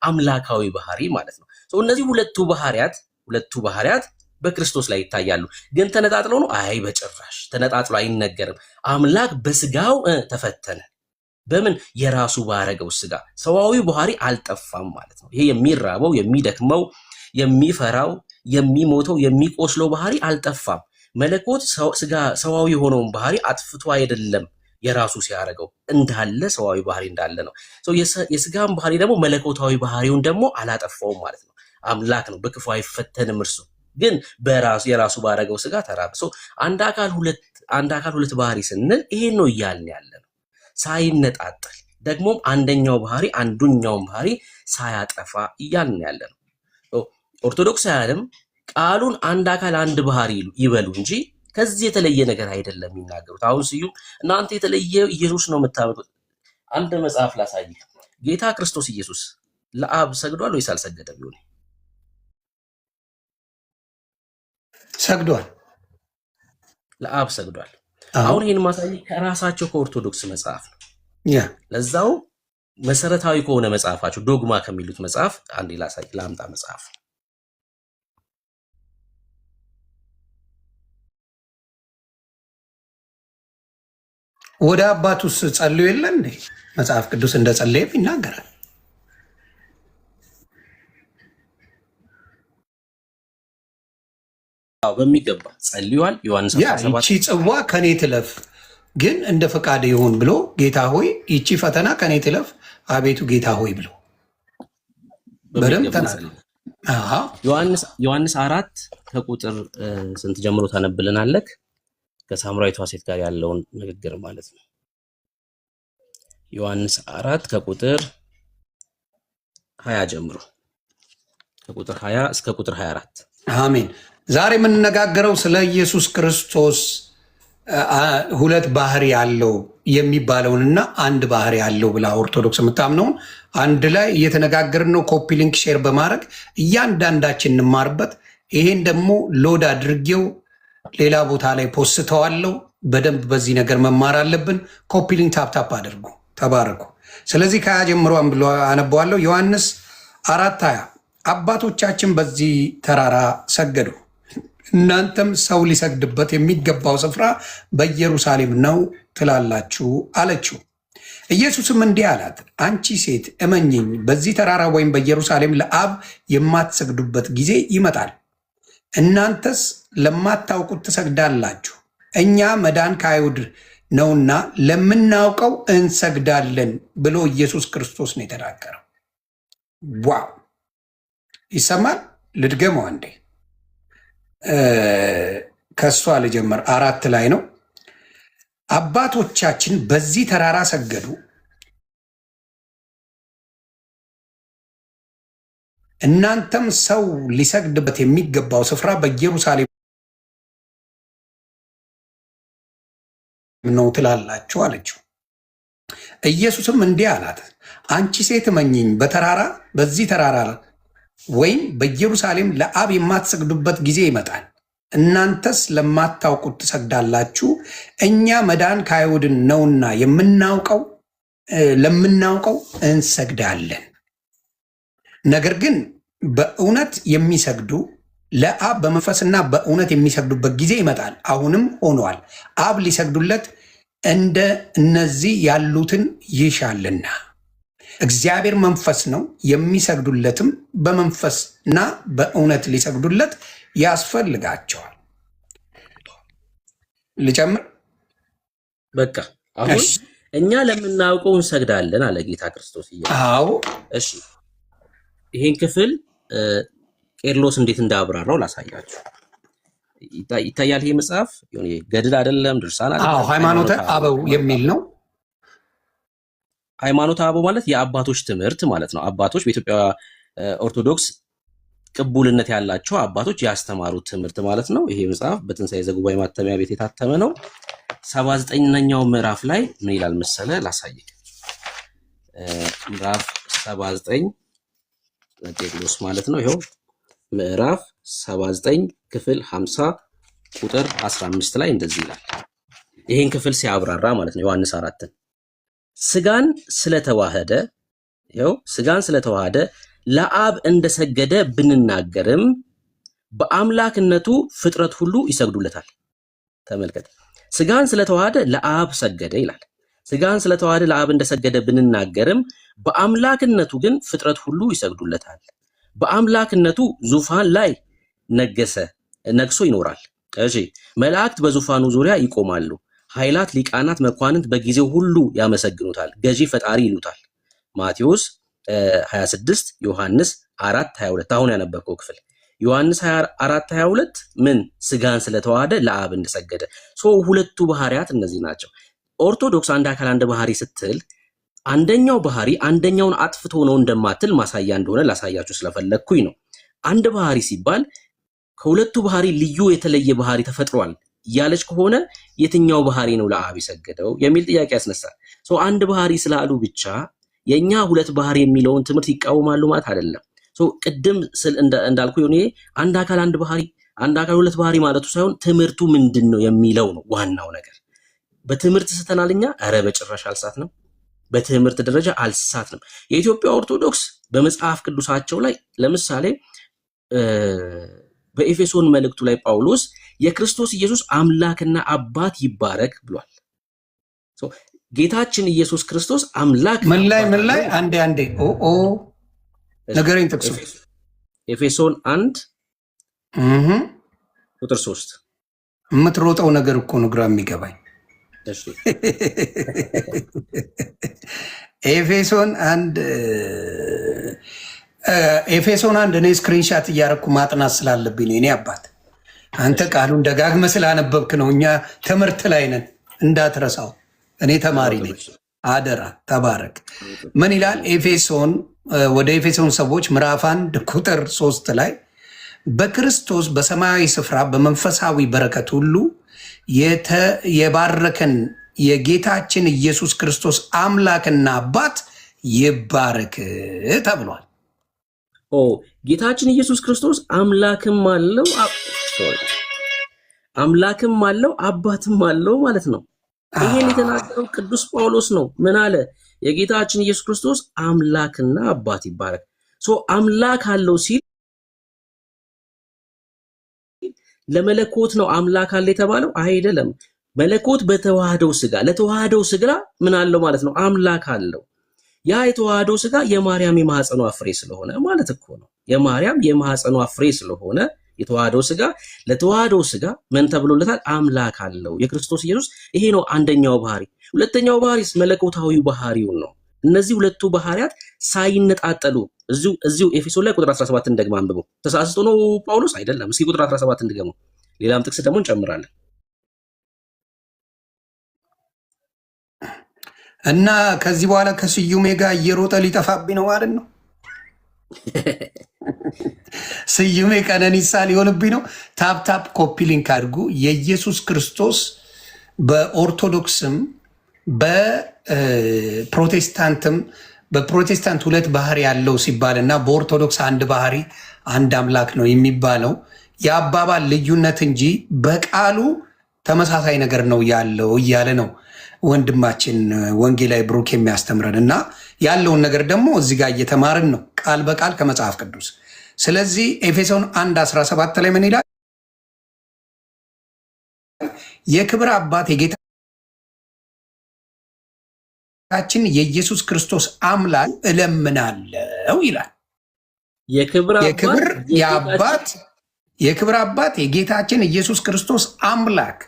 አምላካዊ ባህሪ ማለት ነው። እነዚህ ሁለቱ ባህሪያት በክርስቶስ ላይ ይታያሉ። ግን ተነጣጥለው ነው? አይ በጭራሽ ተነጣጥሎ አይነገርም። አምላክ በስጋው ተፈተነ። በምን? የራሱ ባረገው ስጋ። ሰዋዊ ባህሪ አልጠፋም ማለት ነው። ይሄ የሚራበው፣ የሚደክመው፣ የሚፈራው፣ የሚሞተው፣ የሚቆስለው ባህሪ አልጠፋም። መለኮት ሰዋዊ የሆነውን ባህሪ አጥፍቶ አይደለም የራሱ ሲያደርገው እንዳለ ሰዋዊ ባህሪ እንዳለ ነው። የስጋን ባህሪ ደግሞ መለኮታዊ ባህሪውን ደግሞ አላጠፋውም ማለት ነው። አምላክ ነው፣ በክፉ አይፈተንም። እርሱ ግን የራሱ ባረገው ስጋ ተራበ። አንድ አካል ሁለት ባህሪ ስንል ይሄን ነው እያልን ያለ ነው። ሳይነጣጠል ደግሞም አንደኛው ባህሪ አንዱኛውን ባህሪ ሳያጠፋ እያልን ያለ ነው። ኦርቶዶክሳውያንም ቃሉን አንድ አካል አንድ ባህሪ ይበሉ እንጂ ከዚህ የተለየ ነገር አይደለም የሚናገሩት። አሁን ስዩም እናንተ የተለየ ኢየሱስ ነው የምታመጡት። አንድ መጽሐፍ ላሳይ። ጌታ ክርስቶስ ኢየሱስ ለአብ ሰግዷል ወይስ አልሰገደም? ይሁን ሰግዷል፣ ለአብ ሰግዷል። አሁን ይህን ማሳይ ከራሳቸው ከኦርቶዶክስ መጽሐፍ ነው። ለዛው መሰረታዊ ከሆነ መጽሐፋቸው ዶግማ ከሚሉት መጽሐፍ አንዴ ላሳይ። ላምጣ መጽሐፍ ወደ አባቱስ ጸልዩ የለ እንዴ? መጽሐፍ ቅዱስ እንደ ጸለየም ይናገራል። በሚገባ ጸልዩዋል። ዮሐንስ 17 ይቺ ጽዋ ከኔ ትለፍ ግን እንደ ፈቃድ ይሁን ብሎ ጌታ ሆይ ይቺ ፈተና ከኔ ትለፍ አቤቱ ጌታ ሆይ ብሎ በደንብ ተናግሯል። ዮሐንስ 4 ከቁጥር ስንት ጀምሮ ታነብልናለህ? ከሳምራዊቷ ሴት ጋር ያለውን ንግግር ማለት ነው። ዮሐንስ 4 ከቁጥር 20 ጀምሮ ከቁጥር 20 እስከ ቁጥር 24። አሜን። ዛሬ የምንነጋገረው ስለ ኢየሱስ ክርስቶስ ሁለት ባህሪ ያለው የሚባለውንና አንድ ባህሪ ያለው ብላ ኦርቶዶክስ የምታምነውን አንድ ላይ እየተነጋገርን ነው። ኮፒ ሊንክ ሼር በማድረግ እያንዳንዳችን እንማርበት። ይሄን ደግሞ ሎድ አድርጌው ሌላ ቦታ ላይ ፖስተዋለሁ። በደንብ በዚህ ነገር መማር አለብን። ኮፒ ሊንክ ታፕታፕ አድርጉ። ተባረኩ። ስለዚህ ከያ ጀምሮ ብሎ አነበዋለሁ። ዮሐንስ 4:20 አባቶቻችን በዚህ ተራራ ሰገዱ፣ እናንተም ሰው ሊሰግድበት የሚገባው ስፍራ በኢየሩሳሌም ነው ትላላችሁ አለችው። ኢየሱስም እንዲህ አላት፣ አንቺ ሴት እመኝኝ፣ በዚህ ተራራ ወይም በኢየሩሳሌም ለአብ የማትሰግዱበት ጊዜ ይመጣል። እናንተስ ለማታውቁት ትሰግዳላችሁ። እኛ መዳን ከአይሁድ ነውና ለምናውቀው እንሰግዳለን ብሎ ኢየሱስ ክርስቶስ ነው የተናገረው። ዋው! ይሰማል። ልድገመው አንዴ። ከእሷ ልጀምር። 4 ላይ ነው። አባቶቻችን በዚህ ተራራ ሰገዱ፣ እናንተም ሰው ሊሰግድበት የሚገባው ስፍራ በኢየሩሳሌም ነው ትላላችሁ አለችው። ኢየሱስም እንዲህ አላት፣ አንቺ ሴት እመኚኝ፣ በዚህ ተራራ ወይም በኢየሩሳሌም ለአብ የማትሰግዱበት ጊዜ ይመጣል። እናንተስ ለማታውቁት ትሰግዳላችሁ። እኛ መዳን ከአይሁድ ነውና ለምናውቀው እንሰግዳለን። ነገር ግን በእውነት የሚሰግዱ ለአብ በመንፈስና በእውነት የሚሰግዱበት ጊዜ ይመጣል፣ አሁንም ሆኗል። አብ ሊሰግዱለት እንደ እነዚህ ያሉትን ይሻልና። እግዚአብሔር መንፈስ ነው፣ የሚሰግዱለትም በመንፈስና በእውነት ሊሰግዱለት ያስፈልጋቸዋል። ልጨምር? በቃ አሁን እኛ ለምናውቀው እንሰግዳለን አለ ጌታ ክርስቶስ። አዎ፣ እሺ፣ ይሄን ክፍል ቄርሎስ እንዴት እንዳብራራው ላሳያችሁ። ይታያል። ይሄ መጽሐፍ ገድል አይደለም፣ ድርሳን አይደለም፣ ሃይማኖተ አበው የሚል ነው። ሃይማኖተ አበው ማለት የአባቶች ትምህርት ማለት ነው። አባቶች በኢትዮጵያ ኦርቶዶክስ ቅቡልነት ያላቸው አባቶች ያስተማሩት ትምህርት ማለት ነው። ይሄ መጽሐፍ በትንሣኤ ዘጉባኤ ማተሚያ ቤት የታተመ ነው። 79ኛው ምዕራፍ ላይ ምን ይላል መሰለ? ላሳየህ። ምዕራፍ 79 ቄርሎስ ማለት ነው። ይኸው ምዕራፍ 79 ክፍል 50 ቁጥር 15 ላይ እንደዚህ ይላል። ይሄን ክፍል ሲያብራራ ማለት ነው ዮሐንስ 4ን ስጋን ስለተዋህደ ይኸው ስጋን ስለተዋሃደ ለአብ እንደሰገደ ብንናገርም በአምላክነቱ ፍጥረት ሁሉ ይሰግዱለታል። ተመልከት፣ ስጋን ስለተዋሃደ ለአብ ሰገደ ይላል። ስጋን ስለተዋሃደ ለአብ እንደሰገደ ብንናገርም በአምላክነቱ ግን ፍጥረት ሁሉ ይሰግዱለታል። በአምላክነቱ ዙፋን ላይ ነግሶ ይኖራል። እሺ፣ መላእክት በዙፋኑ ዙሪያ ይቆማሉ። ኃይላት፣ ሊቃናት፣ መኳንንት በጊዜው ሁሉ ያመሰግኑታል። ገዢ ፈጣሪ ይሉታል። ማቴዎስ 26 ዮሐንስ 4:22 አሁን ያነበብከው ክፍል ዮሐንስ 4:22 ምን ስጋን ስለተዋሃደ ለአብ እንደሰገደ። ሁለቱ ባህሪያት እነዚህ ናቸው። ኦርቶዶክስ አንድ አካል አንድ ባህሪ ስትል አንደኛው ባህሪ አንደኛውን አጥፍቶ ነው እንደማትል ማሳያ እንደሆነ ላሳያችሁ ስለፈለግኩኝ ነው። አንድ ባህሪ ሲባል ከሁለቱ ባህሪ ልዩ የተለየ ባህሪ ተፈጥሯል እያለች ከሆነ የትኛው ባህሪ ነው ለአብ የሰገደው የሚል ጥያቄ ያስነሳል። አንድ ባህሪ ስላሉ ብቻ የኛ ሁለት ባህሪ የሚለውን ትምህርት ይቃወማሉ ማለት አይደለም። ቅድም እንዳልኩ የሆነ አንድ አካል አንድ ባህሪ፣ አንድ አካል ሁለት ባህሪ ማለቱ ሳይሆን ትምህርቱ ምንድን ነው የሚለው ነው ዋናው ነገር። በትምህርት ስተናልኛ ኧረ በጭራሽ አልሳትንም። በትምህርት ደረጃ አልሳትንም። የኢትዮጵያ ኦርቶዶክስ በመጽሐፍ ቅዱሳቸው ላይ ለምሳሌ በኤፌሶን መልእክቱ ላይ ጳውሎስ የክርስቶስ ኢየሱስ አምላክና አባት ይባረክ ብሏል። ጌታችን ኢየሱስ ክርስቶስ አምላክ ምን ላይ አንዴ ነገረኝ ጥቅሱ ኤፌሶን 1 ቁጥር 3 የምትሮጠው ነገር እኮ ነው ግራ የሚገባኝ። ኤፌሶን 1 እኔ ስክሪንሻት እያረኩ ማጥናት ስላለብኝ ነው። እኔ አባት አንተ ቃሉን ደጋግመ ስላነበብክ ነው። እኛ ትምህርት ላይ ነን እንዳትረሳው። እኔ ተማሪ ነኝ። አደራ ተባረክ። ምን ይላል ኤፌሶን? ወደ ኤፌሶን ሰዎች ምዕራፍ 1 ቁጥር 3 ላይ በክርስቶስ በሰማያዊ ስፍራ በመንፈሳዊ በረከት ሁሉ የባረከን የጌታችን ኢየሱስ ክርስቶስ አምላክና አባት ይባረክ ተብሏል። ጌታችን ኢየሱስ ክርስቶስ አምላክም አለው አባትም አለው ማለት ነው። ይሄን የተናገረው ቅዱስ ጳውሎስ ነው። ምን አለ? የጌታችን ኢየሱስ ክርስቶስ አምላክና አባት ይባረክ። አምላክ አለው ሲል ለመለኮት ነው አምላክ አለ የተባለው አይደለም። መለኮት በተዋህደው ስጋ ለተዋህደው ስጋ ምን አለው ማለት ነው? አምላክ አለው። ያ የተዋህደው ስጋ የማርያም የማህፀኗ ፍሬ ስለሆነ ማለት እኮ ነው። የማርያም የማህፀኗ ፍሬ ስለሆነ የተዋህደው ስጋ ለተዋህደው ስጋ ምን ተብሎለታል? አምላክ አለው የክርስቶስ ኢየሱስ። ይሄ ነው አንደኛው ባህሪ። ሁለተኛው ባህሪስ መለኮታዊው ባህሪውን ነው። እነዚህ ሁለቱ ባህሪያት ሳይነጣጠሉ እዚሁ ኤፌሶን ላይ ቁጥር 17 ደግማ አንብበው። ተሳስቶ ነው ጳውሎስ አይደለም። እስኪ ቁጥር 17 እንድገመው። ሌላም ጥቅስ ደግሞ እንጨምራለን እና ከዚህ በኋላ ከስዩሜ ጋር እየሮጠ ሊጠፋብኝ ነው ማለት ነው። ስዩሜ ቀነኒሳ ሊሆንብኝ ነው። ታፕታፕ ኮፒ ሊንክ አድርጉ። የኢየሱስ ክርስቶስ በኦርቶዶክስም በፕሮቴስታንትም በፕሮቴስታንት ሁለት ባህሪ ያለው ሲባል እና በኦርቶዶክስ አንድ ባህሪ አንድ አምላክ ነው የሚባለው የአባባል ልዩነት እንጂ በቃሉ ተመሳሳይ ነገር ነው ያለው እያለ ነው ወንድማችን ወንጌላዊ ብሩክ የሚያስተምረን እና ያለውን ነገር ደግሞ እዚህ ጋር እየተማርን ነው ቃል በቃል ከመጽሐፍ ቅዱስ። ስለዚህ ኤፌሶን 1:17 ላይ ምን ይላል? የክብር አባት የጌታችን የኢየሱስ ክርስቶስ አምላክ እለምናለው ይላል። የክብር አባት የጌታችን ኢየሱስ ክርስቶስ አምላክ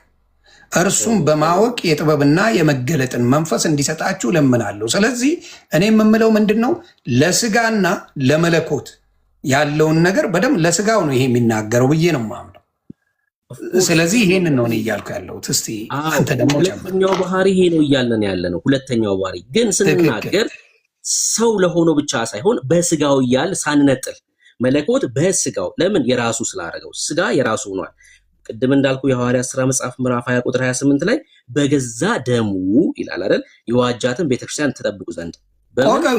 እርሱም በማወቅ የጥበብና የመገለጥን መንፈስ እንዲሰጣችሁ እለምናለሁ። ስለዚህ እኔ የምምለው ምንድን ነው? ለስጋና ለመለኮት ያለውን ነገር በደንብ ለስጋው ነው ይሄ የሚናገረው ብዬ ነው የማምነው። ስለዚህ ይሄንን ነው እኔ እያልኩ ያለሁት። እስቲ አንተ ደግሞ ሁለተኛው ባህሪ ይሄ ነው እያለን ያለ ነው። ሁለተኛው ባህሪ ግን ስንናገር ሰው ለሆነው ብቻ ሳይሆን በስጋው እያል ሳንነጥል መለኮት በስጋው ለምን የራሱ ስላደረገው ስጋ የራሱ ሆኗል። ቅድም እንዳልኩ የሐዋርያት ሥራ መጽሐፍ ምዕራፍ 20 ቁጥር 28 ላይ በገዛ ደሙ ይላል አይደል? የዋጃትን ቤተክርስቲያን ተጠብቁ ዘንድ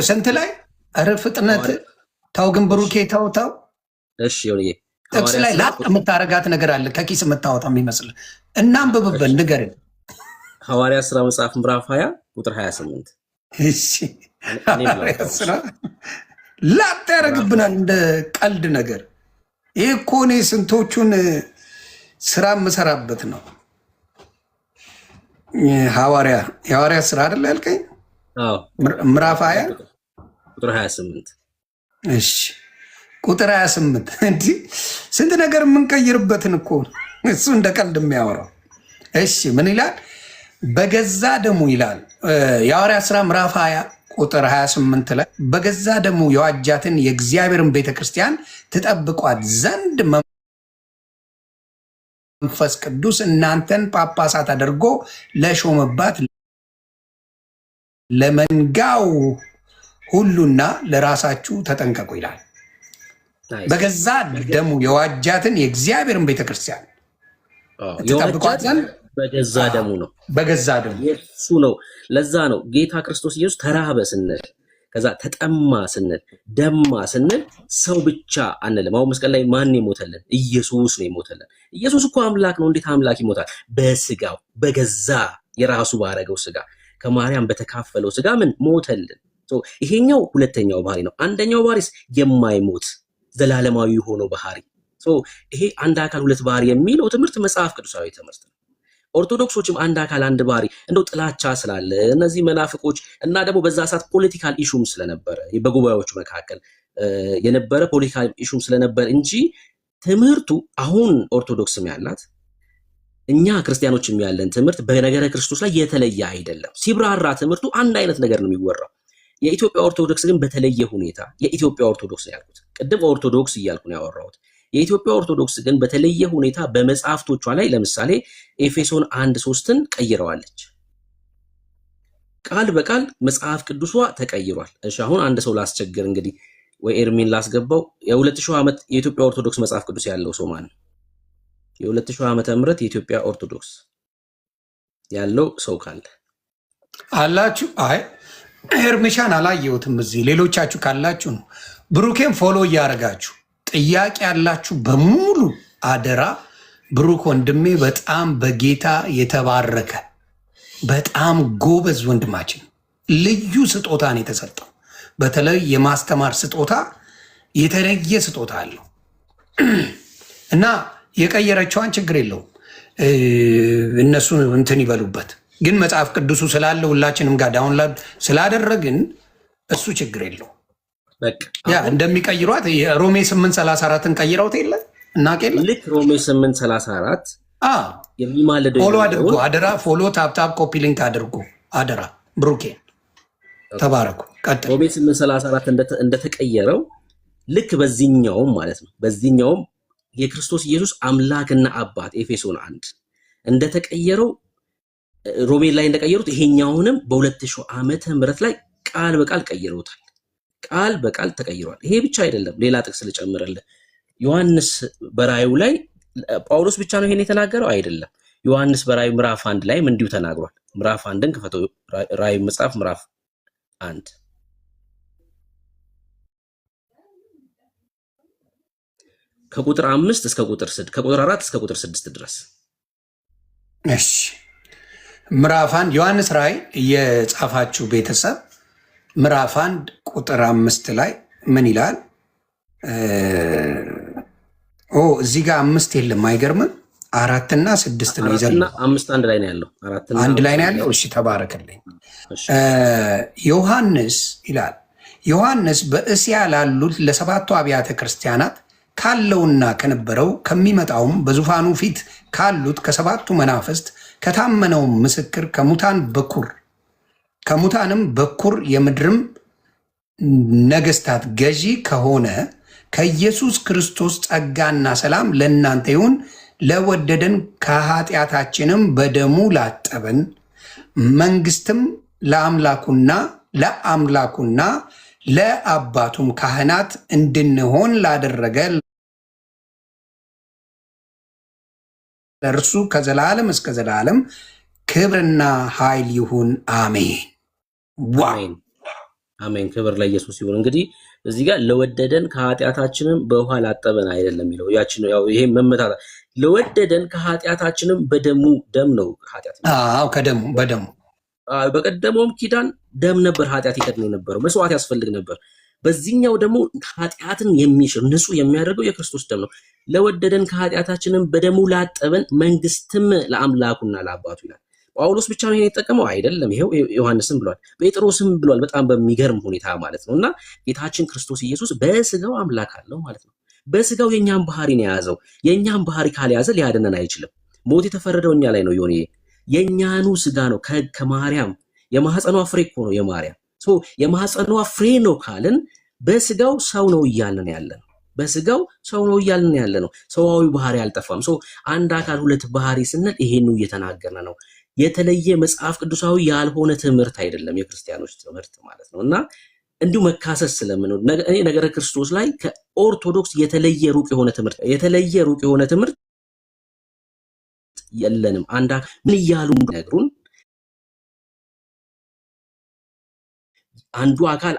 ስንት ላይ ኧረ ፍጥነት ታው ግን ብሩኬ ታው እሺ ይሁንዬ ጥቅስ ላይ ላጥ የምታረጋት ነገር አለ ከኪስ የምታወጣ የሚመስል እናም በበበል ንገርን። ሐዋርያት ሥራ መጽሐፍ ምዕራፍ 20 ቁጥር 28 እሺ ሐዋርያት ሥራ ላጥ ያደርግብናል እንደ ቀልድ ነገር። ይህ እኮ እኔ ስንቶቹን ስራ የምሰራበት ነው። የሐዋርያት ሥራ አይደለ ያልከኝ? ምዕራፍ 20 ቁጥር 28። እሺ ቁጥር 28 እንዲህ ስንት ነገር የምንቀይርበትን እኮ እሱ እንደ ቀልድ የሚያወራው። እሺ ምን ይላል? በገዛ ደሙ ይላል የሐዋርያት ሥራ ምዕራፍ 20 ቁጥር 28 ላይ በገዛ ደሙ የዋጃትን የእግዚአብሔርን ቤተክርስቲያን ትጠብቋት ዘንድ መንፈስ ቅዱስ እናንተን ጳጳሳት አድርጎ ለሾመባት ለመንጋው ሁሉና ለራሳችሁ ተጠንቀቁ ይላል። በገዛ ደሙ የዋጃትን የእግዚአብሔርን ቤተክርስቲያን ትጠብቋት ዘንድ በገዛ ደሙ ነው። በገዛ ደሙ የሱ ነው። ለዛ ነው ጌታ ክርስቶስ ኢየሱስ ተራበ ስንል፣ ከዛ ተጠማ ስንል፣ ደማ ስንል ሰው ብቻ አንልም። አሁን መስቀል ላይ ማን የሞተልን? ኢየሱስ ነው የሞተልን። ኢየሱስ እኮ አምላክ ነው። እንዴት አምላክ ይሞታል? በስጋው በገዛ የራሱ ባረገው ስጋ ከማርያም በተካፈለው ስጋ ምን ሞተልን? ይሄኛው ሁለተኛው ባህሪ ነው። አንደኛው ባህሪስ የማይሞት ዘላለማዊ የሆነው ባህሪ። ይሄ አንድ አካል ሁለት ባህሪ የሚለው ትምህርት መጽሐፍ ቅዱሳዊ ትምህርት ነው። ኦርቶዶክሶችም አንድ አካል አንድ ባህሪ እንደው ጥላቻ ስላለ እነዚህ መናፍቆች እና ደግሞ በዛ ሰዓት ፖለቲካል ኢሹም ስለነበረ በጉባኤዎቹ መካከል የነበረ ፖለቲካል ኢሹም ስለነበረ እንጂ ትምህርቱ አሁን ኦርቶዶክስም ያላት እኛ ክርስቲያኖችም ያለን ትምህርት በነገረ ክርስቶስ ላይ የተለየ አይደለም። ሲብራራ ትምህርቱ አንድ አይነት ነገር ነው የሚወራው። የኢትዮጵያ ኦርቶዶክስ ግን በተለየ ሁኔታ የኢትዮጵያ ኦርቶዶክስ ነው ያልኩት፣ ቅድም ኦርቶዶክስ እያልኩ ነው ያወራሁት። የኢትዮጵያ ኦርቶዶክስ ግን በተለየ ሁኔታ በመጽሐፍቶቿ ላይ ለምሳሌ ኤፌሶን 1:3ን ቀይረዋለች። ቃል በቃል መጽሐፍ ቅዱሷ ተቀይሯል። እሺ አሁን አንድ ሰው ላስቸግር እንግዲህ ወይ ኤርሚን ላስገባው። የ2000 ዓመት የኢትዮጵያ ኦርቶዶክስ መጽሐፍ ቅዱስ ያለው ሰው ማን ነው? የ2000 ዓመተ ምህረት የኢትዮጵያ ኦርቶዶክስ ያለው ሰው ካለ አላችሁ? አይ ኤርሚሻን አላየሁትም። እዚህ ሌሎቻችሁ ካላችሁ ነው። ብሩኬን ፎሎ እያደረጋችሁ ጥያቄ ያላችሁ በሙሉ አደራ። ብሩክ ወንድሜ በጣም በጌታ የተባረከ በጣም ጎበዝ ወንድማችን፣ ልዩ ስጦታን የተሰጠው በተለይ የማስተማር ስጦታ የተለየ ስጦታ አለው እና የቀየረችዋን ችግር የለውም እነሱ እንትን ይበሉበት። ግን መጽሐፍ ቅዱሱ ስላለ ሁላችንም ጋር ዳውንሎድ ስላደረግን እሱ ችግር የለው። ያ እንደሚቀይሯት ሮሜ 8:34ን ቀይረውት የለ እናቅ የለ ልክ ሮሜ 8:34 የሚማለደው ፎሎ አድርጎ አደራ። ፎሎ ታፕታፕ ኮፒ ሊንክ አድርጎ አደራ። ብሩኬ ተባረኩ። ቀጥል። ሮሜ 8:34 እንደተቀየረው ልክ በዚህኛውም ማለት ነው። በዚህኛውም የክርስቶስ ኢየሱስ አምላክና አባት ኤፌሶን 1 እንደተቀየረው ሮሜ ላይ እንደቀየሩት ይሄኛውንም በ2000 ዓመተ ምህረት ላይ ቃል በቃል ቀይረውታል። ቃል በቃል ተቀይሯል። ይሄ ብቻ አይደለም፣ ሌላ ጥቅስ ልጨምርልህ። ዮሐንስ በራእዩ ላይ ጳውሎስ ብቻ ነው ይሄን የተናገረው አይደለም። ዮሐንስ በራእዩ ምዕራፍ 1 ላይም እንዲሁ ተናግሯል። ምዕራፍ 1ን ክፈተው። ራእዩ መጽሐፍ ምዕራፍ 1 ከቁጥር 5 እስከ ቁጥር 6 ከቁጥር 4 እስከ ቁጥር 6 ድረስ። እሺ ምዕራፍ 1 ዮሐንስ ራእይ የጻፋችሁ ቤተሰብ ምዕራፍ 1 ቁጥር 5 ላይ ምን ይላል? እዚህ ጋር 5 የለም። አይገርምም? 4 እና 6 ነው ይዘን 5 አንድ ላይ ነው ያለው። 4 እና አንድ ላይ ነው ያለው። እሺ ተባረከልኝ። ዮሐንስ ይላል ዮሐንስ በእስያ ላሉት ለሰባቱ አብያተ ክርስቲያናት ካለውና ከነበረው ከሚመጣውም በዙፋኑ ፊት ካሉት ከሰባቱ መናፍስት ከታመነው ምስክር ከሙታንም በኩር የምድርም ነገስታት ገዢ ከሆነ ከኢየሱስ ክርስቶስ ጸጋና ሰላም ለእናንተ ይሁን። ለወደደን ከኃጢአታችንም በደሙ ላጠበን መንግስትም ለአምላኩና ለአባቱም ካህናት እንድንሆን ላደረገ ለእርሱ ከዘላለም እስከ ዘላለም ክብርና ኃይል ይሁን፣ አሜን። አሜን። ክብር ለኢየሱስ ይሁን። እንግዲህ እዚህ ጋር ለወደደን ከኃጢአታችንም በውሃ ላጠበን አይደለም የሚለው ያቺ ነው። ያው ይሄ መመታታ ለወደደን ከኃጢአታችንም በደሙ ደም ነው ኃጢአት። ከደሙ በደሙ በቀደመውም ኪዳን ደም ነበር ኃጢአት ይከድን የነበረው፣ መስዋዕት ያስፈልግ ነበር። በዚህኛው ደግሞ ኃጢአትን የሚሽር ንጹህ የሚያደርገው የክርስቶስ ደም ነው። ለወደደን ከኃጢአታችንም በደሙ ላጠበን መንግስትም ለአምላኩና ለአባቱ ይላል። ጳውሎስ ብቻ ነው የተጠቀመው አይደለም። ይሄው ዮሐንስም ብሏል፣ ጴጥሮስም ብሏል። በጣም በሚገርም ሁኔታ ማለት ነው። እና ጌታችን ክርስቶስ ኢየሱስ በስጋው አምላክ አለው ማለት ነው። በስጋው የኛን ባህሪ ነው የያዘው። የኛን ባህሪ ካልያዘ ሊያድነን አይችልም። ሞት የተፈረደው እኛ ላይ ነው። ዮኒ የኛኑ ስጋ ነው ከማርያም የማህፀኗ ፍሬ እኮ ነው የማርያም የማህፀኗ ፍሬ ነው ካልን በስጋው ሰው ነው እያልን ያለ ነው። በስጋው ሰው ነው እያልን ያለ ነው። ሰዋዊ ባህሪ አልጠፋም። አንድ አካል ሁለት ባህሪ ስንል ይሄን ነው እየተናገርን ነው። የተለየ መጽሐፍ ቅዱሳዊ ያልሆነ ትምህርት አይደለም የክርስቲያኖች ትምህርት ማለት ነው። እና እንዲሁ መካሰስ ስለምንወድ እኔ ነገረ ክርስቶስ ላይ ከኦርቶዶክስ የተለየ ሩቅ የሆነ ትምህርት የለንም። ምን እያሉ ነግሩን አንዱ አካል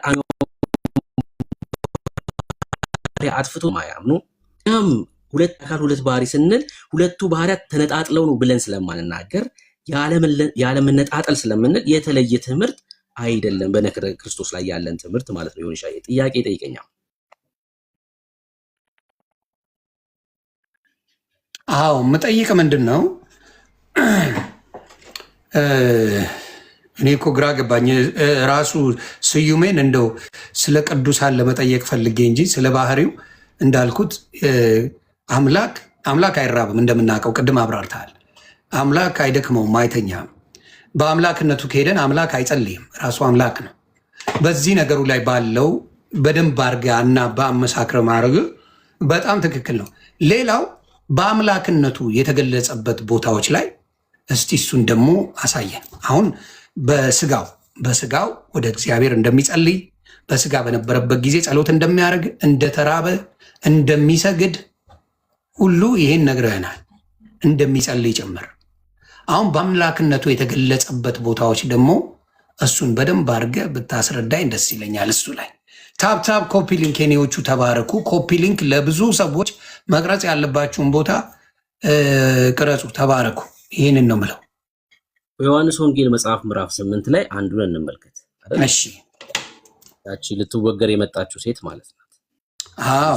አጥፍቶ ማያምኑ ሁለት አካል ሁለት ባህሪ ስንል ሁለቱ ባህሪያት ተነጣጥለው ነው ብለን ስለማንናገር ያለመነጣጠል ስለምንል የተለየ ትምህርት አይደለም በነገረ ክርስቶስ ላይ ያለን ትምህርት ማለት ነው። ዮኒሻ ጥያቄ ጠይቀኛል። አዎ የምጠይቅ ምንድን ነው እኔ እኮ ግራ ገባኝ። ራሱ ስዩሜን እንደው ስለ ቅዱሳን ለመጠየቅ ፈልጌ እንጂ ስለ ባህሪው እንዳልኩት አምላክ አይራብም እንደምናውቀው ቅድም አብራርተሃል። አምላክ አይደክመውም አይተኛም። በአምላክነቱ ከሄደን አምላክ አይጸልይም፣ ራሱ አምላክ ነው። በዚህ ነገሩ ላይ ባለው በደንብ አድርገህ እና በአመሳክረ ማድረግ በጣም ትክክል ነው። ሌላው በአምላክነቱ የተገለጸበት ቦታዎች ላይ እስቲ እሱን ደግሞ አሳየን። አሁን በስጋው ወደ እግዚአብሔር እንደሚጸልይ በስጋ በነበረበት ጊዜ ጸሎት እንደሚያደርግ እንደተራበ እንደሚሰግድ ሁሉ ይሄን ነግረህናል፣ እንደሚጸልይ ጭምር። አሁን በአምላክነቱ የተገለጸበት ቦታዎች ደግሞ እሱን በደንብ አድርገህ ብታስረዳኝ ደስ ይለኛል። እሱ ላይ ታብታብ ኮፒ ሊንክ የኔዎቹ ተባረኩ። ኮፒ ሊንክ ለብዙ ሰዎች መቅረጽ ያለባችሁን ቦታ ቅረጹ። ተባረኩ። ይህንን ነው ምለው። በዮሐንስ ወንጌል መጽሐፍ ምዕራፍ 8 ላይ አንዱን እንመልከት። እሺ፣ ያቺ ልትወገር የመጣችው ሴት ማለት ናት።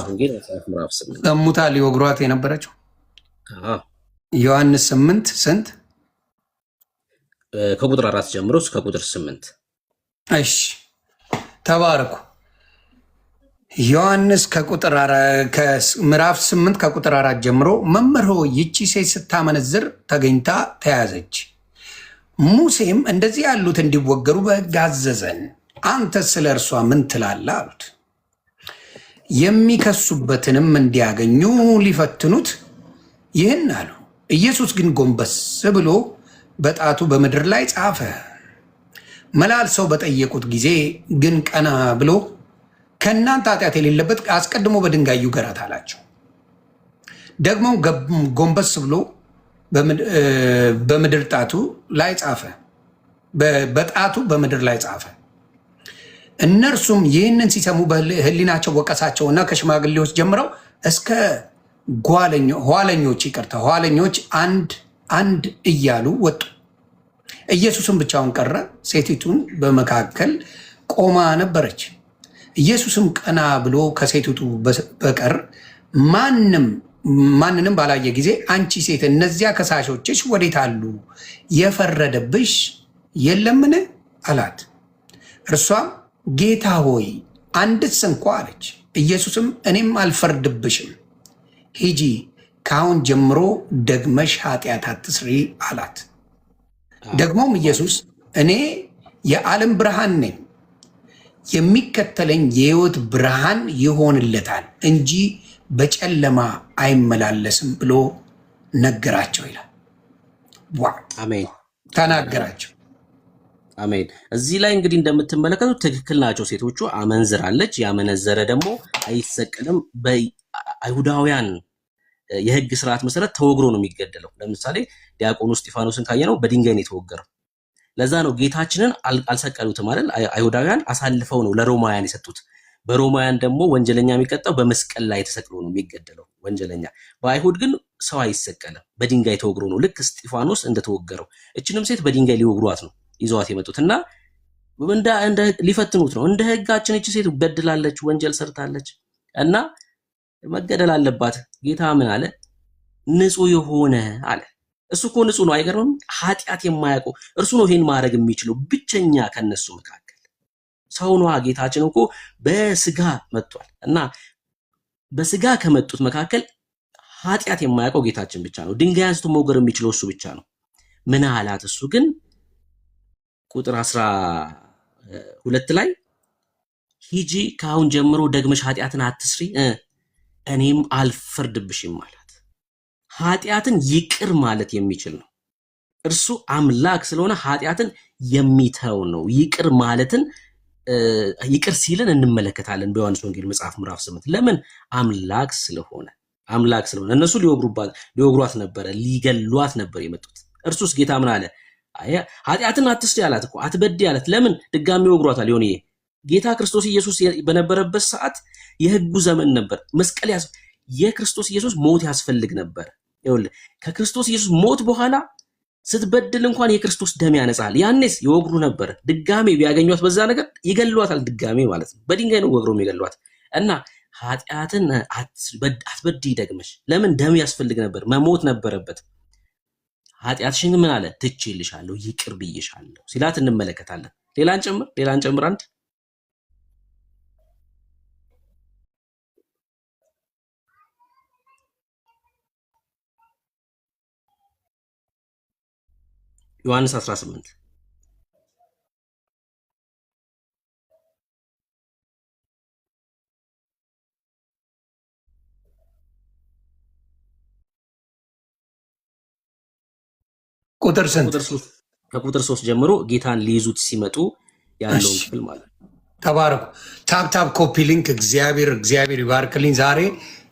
ወንጌል መጽሐፍ ምዕራፍ 8 ሙታ ሊወግሯት የነበረችው ዮሐንስ 8 ስንት ከቁጥር 4 ጀምሮ እስከ ቁጥር 8። እሺ ተባረኩ። ዮሐንስ ምዕራፍ 8 ከቁጥር 4 ጀምሮ መምህር ሆይ ይቺ ሴት ስታመነዝር ተገኝታ ተያዘች። ሙሴም እንደዚህ ያሉት እንዲወገሩ በሕግ አዘዘን። አንተ ስለ እርሷ ምን ትላለህ አሉት። የሚከሱበትንም እንዲያገኙ ሊፈትኑት ይህን አሉ። ኢየሱስ ግን ጎንበስ ብሎ በጣቱ በምድር ላይ ጻፈ። መላልሰው በጠየቁት ጊዜ ግን ቀና ብሎ ከእናንተ ኃጢአት የሌለበት አስቀድሞ በድንጋይ ይውገራት አላቸው። ደግሞ ጎንበስ ብሎ በምድር ጣቱ ላይ ጻፈ። በጣቱ በምድር ላይ ጻፈ። እነርሱም ይህንን ሲሰሙ በሕሊናቸው ወቀሳቸውና ከሽማግሌዎች ጀምረው እስከ ኋለኞች አንድ እያሉ ወጡ። ኢየሱስም ብቻውን ቀረ። ሴቲቱን በመካከል ቆማ ነበረች። ኢየሱስም ቀና ብሎ ከሴቲቱ በቀር ማንንም ባላየ ጊዜ አንቺ ሴት እነዚያ ከሳሾችሽ ወዴት አሉ? የፈረደብሽ የለምን? አላት። እርሷም ጌታ ሆይ አንድስ እንኳ አለች። ኢየሱስም እኔም አልፈርድብሽም፣ ሂጂ፣ ከአሁን ጀምሮ ደግመሽ ኃጢአት አትስሪ አላት። ደግሞም ኢየሱስ እኔ የዓለም ብርሃን ነኝ፣ የሚከተለኝ የሕይወት ብርሃን ይሆንለታል እንጂ በጨለማ አይመላለስም ብሎ ነገራቸው ይላል። አሜን። ተናገራቸው። አሜን። እዚህ ላይ እንግዲህ እንደምትመለከቱት ትክክል ናቸው ሴቶቹ። አመንዝራለች። ያመነዘረ ደግሞ አይሰቀልም። በአይሁዳውያን የሕግ ስርዓት መሰረት ተወግሮ ነው የሚገደለው። ለምሳሌ ዲያቆኑ እስጢፋኖስን ካየነው በድንጋይ ነው የተወገረው። ለዛ ነው ጌታችንን አልሰቀሉትም አይደል? አይሁዳውያን አሳልፈው ነው ለሮማውያን የሰጡት። በሮማውያን ደግሞ ወንጀለኛ የሚቀጣው በመስቀል ላይ ተሰቅሎ ነው የሚገደለው ወንጀለኛ። በአይሁድ ግን ሰው አይሰቀልም፣ በድንጋይ ተወግሮ ነው። ልክ እስጢፋኖስ እንደተወገረው እችንም ሴት በድንጋይ ሊወግሯት ነው። ይዘዋት የመጡትና እንደ ሊፈትኑት ነው። እንደ ሕጋችን እቺ ሴት በድላለች፣ ወንጀል ሰርታለች እና መገደል አለባት። ጌታ ምን አለ? ንጹህ የሆነ አለ። እሱ እኮ ንጹህ ነው። አይገርምም? ኃጢአት የማያውቀው እርሱ ነው ይሄን ማድረግ የሚችለው ብቸኛ ከነሱ መካከል ሰው ነው። ጌታችን እኮ በስጋ መጥቷል እና በስጋ ከመጡት መካከል ኃጢአት የማያውቀው ጌታችን ብቻ ነው። ድንጋይ አንስቶ መውገር የሚችለው እሱ ብቻ ነው። ምን አላት? እሱ ግን ቁጥር 12 ላይ ሂጂ ከአሁን ጀምሮ ደግመሽ ኃጢአትን አትስሪ እኔም አልፈርድብሽም አላት። ኃጢአትን ይቅር ማለት የሚችል ነው። እርሱ አምላክ ስለሆነ ኃጢአትን የሚተው ነው። ይቅር ማለትን ይቅር ሲልን እንመለከታለን በዮሐንስ ወንጌል መጽሐፍ ምዕራፍ 8። ለምን? አምላክ ስለሆነ እነሱ ሊወግሯት ነበረ፣ ሊገሏት ነበር የመጡት። እርሱስ ጌታ ምን አለ? ኃጢአትን አትስሪ አላት እኮ አትበድ አላት። ለምን? ድጋሚ ወግሯታል። ሆነ ጌታ ክርስቶስ ኢየሱስ በነበረበት ሰዓት የሕጉ ዘመን ነበር። መስቀል የክርስቶስ ኢየሱስ ሞት ያስፈልግ ነበር። ይኸውልህ ከክርስቶስ ኢየሱስ ሞት በኋላ ስትበድል እንኳን የክርስቶስ ደም ያነጻል። ያኔስ ይወግሩ ነበር። ድጋሜ ቢያገኟት በዛ ነገር ይገሏታል። ድጋሜ ማለት ነው። በድንጋይ ነው ወግረው የሚገሏት እና ኃጢአትን አትበድይ ደግመሽ። ለምን? ደም ያስፈልግ ነበር፣ መሞት ነበረበት። ኃጢአትሽን ምን አለ? ትቼልሻለሁ፣ ይቅር ብዬሻለሁ ሲላት እንመለከታለን። ሌላን ጨምር አንድ ዮሐንስ 18 ቁጥር ስንት? ከቁጥር 3 ጀምሮ ጌታን ሊይዙት ሲመጡ ያለው ክፍል ማለት ነው። ተባረኩ። ታፕ ኮፒ ሊንክ። እግዚአብሔር ይባርክልኝ። ዛሬ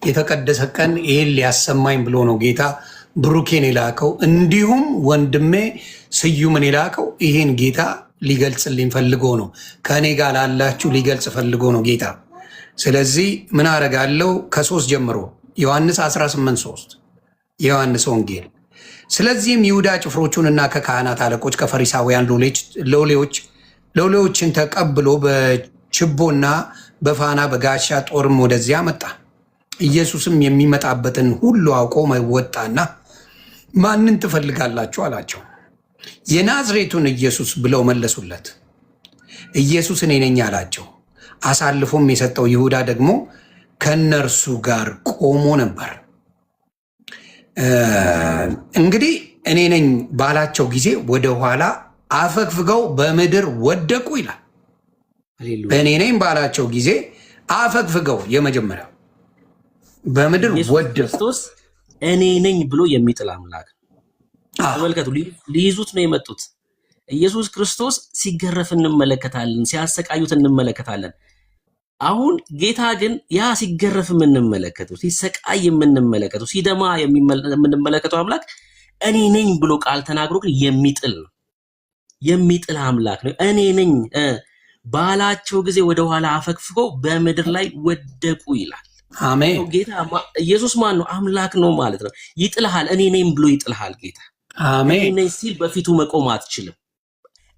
የተቀደሰ ቀን ይሄን ሊያሰማኝ ብሎ ነው ጌታ ብሩኬን የላከው፣ እንዲሁም ወንድሜ ስዩምን የላከው ይሄን ጌታ ሊገልጽልኝ ፈልጎ ነው። ከእኔ ጋር ላላችሁ ሊገልጽ ፈልጎ ነው ጌታ። ስለዚህ ምን አረጋለው? ከ3 ጀምሮ ዮሐንስ 18:3 የዮሐንስ ወንጌል። ስለዚህም ይሁዳ ጭፍሮቹንና ከካህናት አለቆች ከፈሪሳውያን ሎሌዎችን ተቀብሎ በችቦና በፋና በጋሻ ጦርም ወደዚያ መጣ። ኢየሱስም የሚመጣበትን ሁሉ አውቆ ወጣና ማንን ትፈልጋላችሁ አላቸው። የናዝሬቱን ኢየሱስ ብለው መለሱለት። ኢየሱስ እኔ ነኝ አላቸው። አሳልፎም የሰጠው ይሁዳ ደግሞ ከነርሱ ጋር ቆሞ ነበር። እንግዲህ እኔ ነኝ ባላቸው ጊዜ ወደ ኋላ አፈግፍገው በምድር ወደቁ ይላል። እኔ ነኝ ባላቸው ጊዜ አፈግፍገው የመጀመሪያው በምድር ወደቁ። እኔ ነኝ ብሎ የሚጥል አምላክ ተመልከቱ። ሊይዙት ነው የመጡት። ኢየሱስ ክርስቶስ ሲገረፍ እንመለከታለን፣ ሲያሰቃዩት እንመለከታለን። አሁን ጌታ ግን ያ ሲገረፍ የምንመለከተው፣ ሲሰቃይ የምንመለከተው፣ ሲደማ የምንመለከተው አምላክ እኔ ነኝ ብሎ ቃል ተናግሮ ግን የሚጥል አምላክ ነው። እኔ ነኝ ባላቸው ጊዜ ወደኋላ አፈግፍገው በምድር ላይ ወደቁ ይላል። አሜን። ጌታ ኢየሱስ ማን ነው? አምላክ ነው ማለት ነው። ይጥልሃል። እኔ ነኝ ብሎ ይጥልሃል ጌታ። አሜን። እኔ ነኝ ሲል በፊቱ መቆም አትችልም።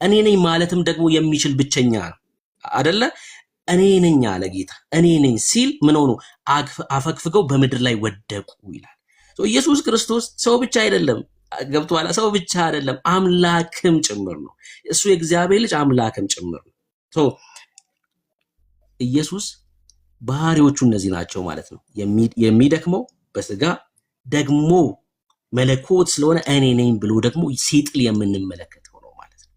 እኔ ነኝ ማለትም ደግሞ የሚችል ብቸኛ ነው አይደለ? እኔ ነኝ አለ ጌታ። እኔ ነኝ ሲል ምን ሆኑ? አፈግፍገው በምድር ላይ ወደቁ ይላል። ኢየሱስ ክርስቶስ ሰው ብቻ አይደለም። ገብቶሃል? ሰው ብቻ አይደለም፣ አምላክም ጭምር ነው። እሱ የእግዚአብሔር ልጅ አምላክም ጭምር ነው። ኢየሱስ ባህሪዎቹ እነዚህ ናቸው ማለት ነው። የሚደክመው በስጋ ደግሞ መለኮት ስለሆነ እኔ ነኝ ብሎ ደግሞ ሲጥል የምንመለከተው ነው ማለት ነው።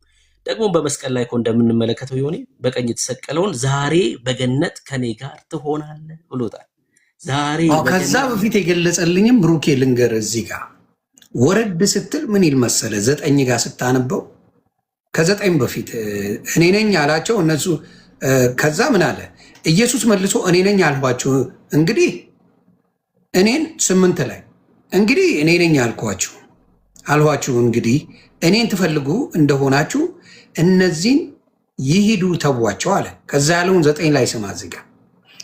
ደግሞ በመስቀል ላይ እኮ እንደምንመለከተው የሆነ በቀኝ የተሰቀለውን ዛሬ በገነት ከኔ ጋር ትሆናለህ ብሎታል። ዛሬ ከዛ በፊት የገለጸልኝም ብሩኬ ልንገር፣ እዚህ ጋር ወረድ ስትል ምን ይል መሰለ? 9 ጋር ስታነበው ከ9 በፊት እኔ ነኝ አላቸው እነሱ። ከዛ ምን አለ ኢየሱስ መልሶ እኔ ነኝ አልኳችሁ። እንግዲህ እኔን 8 ላይ እንግዲህ እኔ ነኝ አልኋችሁ። እንግዲህ እኔን ትፈልጉ እንደሆናችሁ እነዚህን ይሂዱ ተቧቸው አለ። ከዛ ያለውን 9 ላይ ስማ ዝጋ።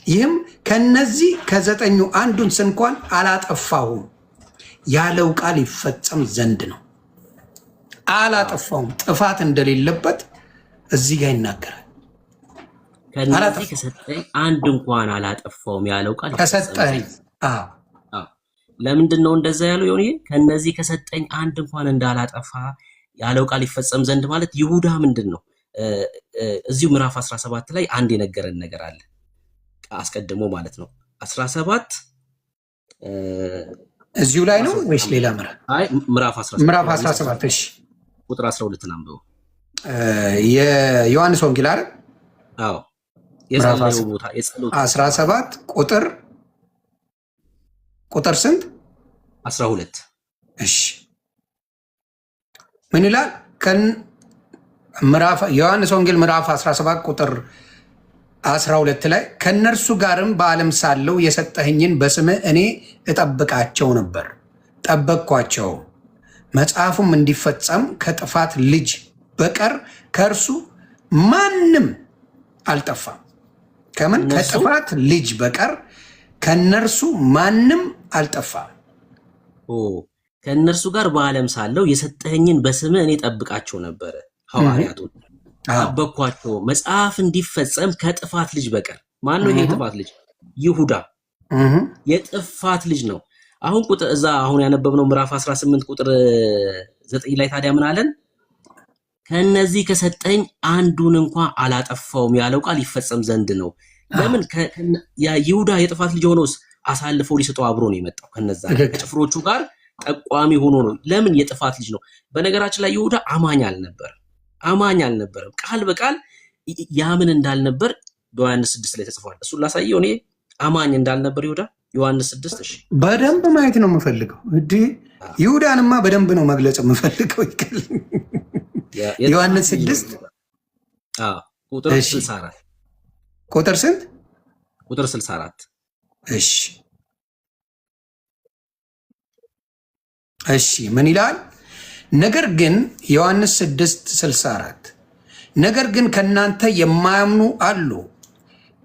ይህም ከነዚህ ከ9 አንዱን ስንኳን አላጠፋሁም ያለው ቃል ይፈጸም ዘንድ ነው። አላጠፋውም። ጥፋት እንደሌለበት እዚህ ጋር ይናገራል። ከነዚህ ከሰጠኝ አንድ እንኳን አላጠፋውም ያለው ቃል ከሰጠኝ ለምንድን ነው እንደዛ ያለው? ይሁን ከነዚህ ከሰጠኝ አንድ እንኳን እንዳላጠፋ ያለው ቃል ይፈጸም ዘንድ ማለት ይሁዳ ምንድን ነው? እዚሁ ምዕራፍ 17 ላይ አንድ የነገረን ነገር አለ አስቀድሞ ማለት ነው። 17 እዚሁ ላይ ነው ወይስ ሌላ ምዕራፍ? አይ ምዕራፍ 17 ምዕራፍ 17 እሺ፣ ቁጥር 12 አንብበው። የዮሐንስ ወንጌል አይደል? አዎ የጸሎት ቦታ የጸሎት 17 ቁጥር ስንት? 12 እሺ ምን ይላል? ዮሐንስ ወንጌል ምዕራፍ 17 ቁጥር 12 ላይ ከነርሱ ጋርም በዓለም ሳለው የሰጠኸኝን በስምህ እኔ እጠብቃቸው ነበር፣ ጠበቅኳቸው፣ መጽሐፉም እንዲፈጸም ከጥፋት ልጅ በቀር ከእርሱ ማንም አልጠፋም። ከምን? ከጥፋት ልጅ በቀር ከነርሱ ማንም አልጠፋም። ከእነርሱ ጋር በዓለም ሳለው የሰጠኸኝን በስምህ እኔ ጠብቃቸው ነበረ፣ ሐዋርያቱን ጠበቅኳቸው፣ መጽሐፍ እንዲፈጸም ከጥፋት ልጅ በቀር። ማን ነው ይሄ የጥፋት ልጅ? ይሁዳ የጥፋት ልጅ ነው። አሁን ቁጥር እዛ አሁን ያነበብነው ምዕራፍ 18 ቁጥር 9 ላይ ታዲያ ምን አለን? ከነዚህ ከሰጠኝ አንዱን እንኳን አላጠፋውም ያለው ቃል ይፈጸም ዘንድ ነው። ለምን? ይሁዳ የጥፋት ልጅ ሆኖስ አሳልፎ ሊሰጠው አብሮ ነው የመጣው ከነዛ ከጭፍሮቹ ጋር ጠቋሚ ሆኖ ነው። ለምን? የጥፋት ልጅ ነው። በነገራችን ላይ ይሁዳ አማኝ አልነበረም። ቃል በቃል ያምን እንዳልነበር በዮሐንስ 6 ላይ ተጽፏል። እሱን ላሳየው እኔ አማኝ እንዳልነበር ይሁዳ ዮሐንስ 6። እሺ በደንብ ማየት ነው የምፈልገው። ይሁዳንማ በደንብ ነው መግለጽ የምፈልገው። ዮሐንስ 6 ቁጥር 64 ቁጥር ስንት? ቁጥር 64 እሺ ምን ይላል? ነገር ግን ዮሐንስ 6:64 ነገር ግን ከእናንተ የማያምኑ አሉ።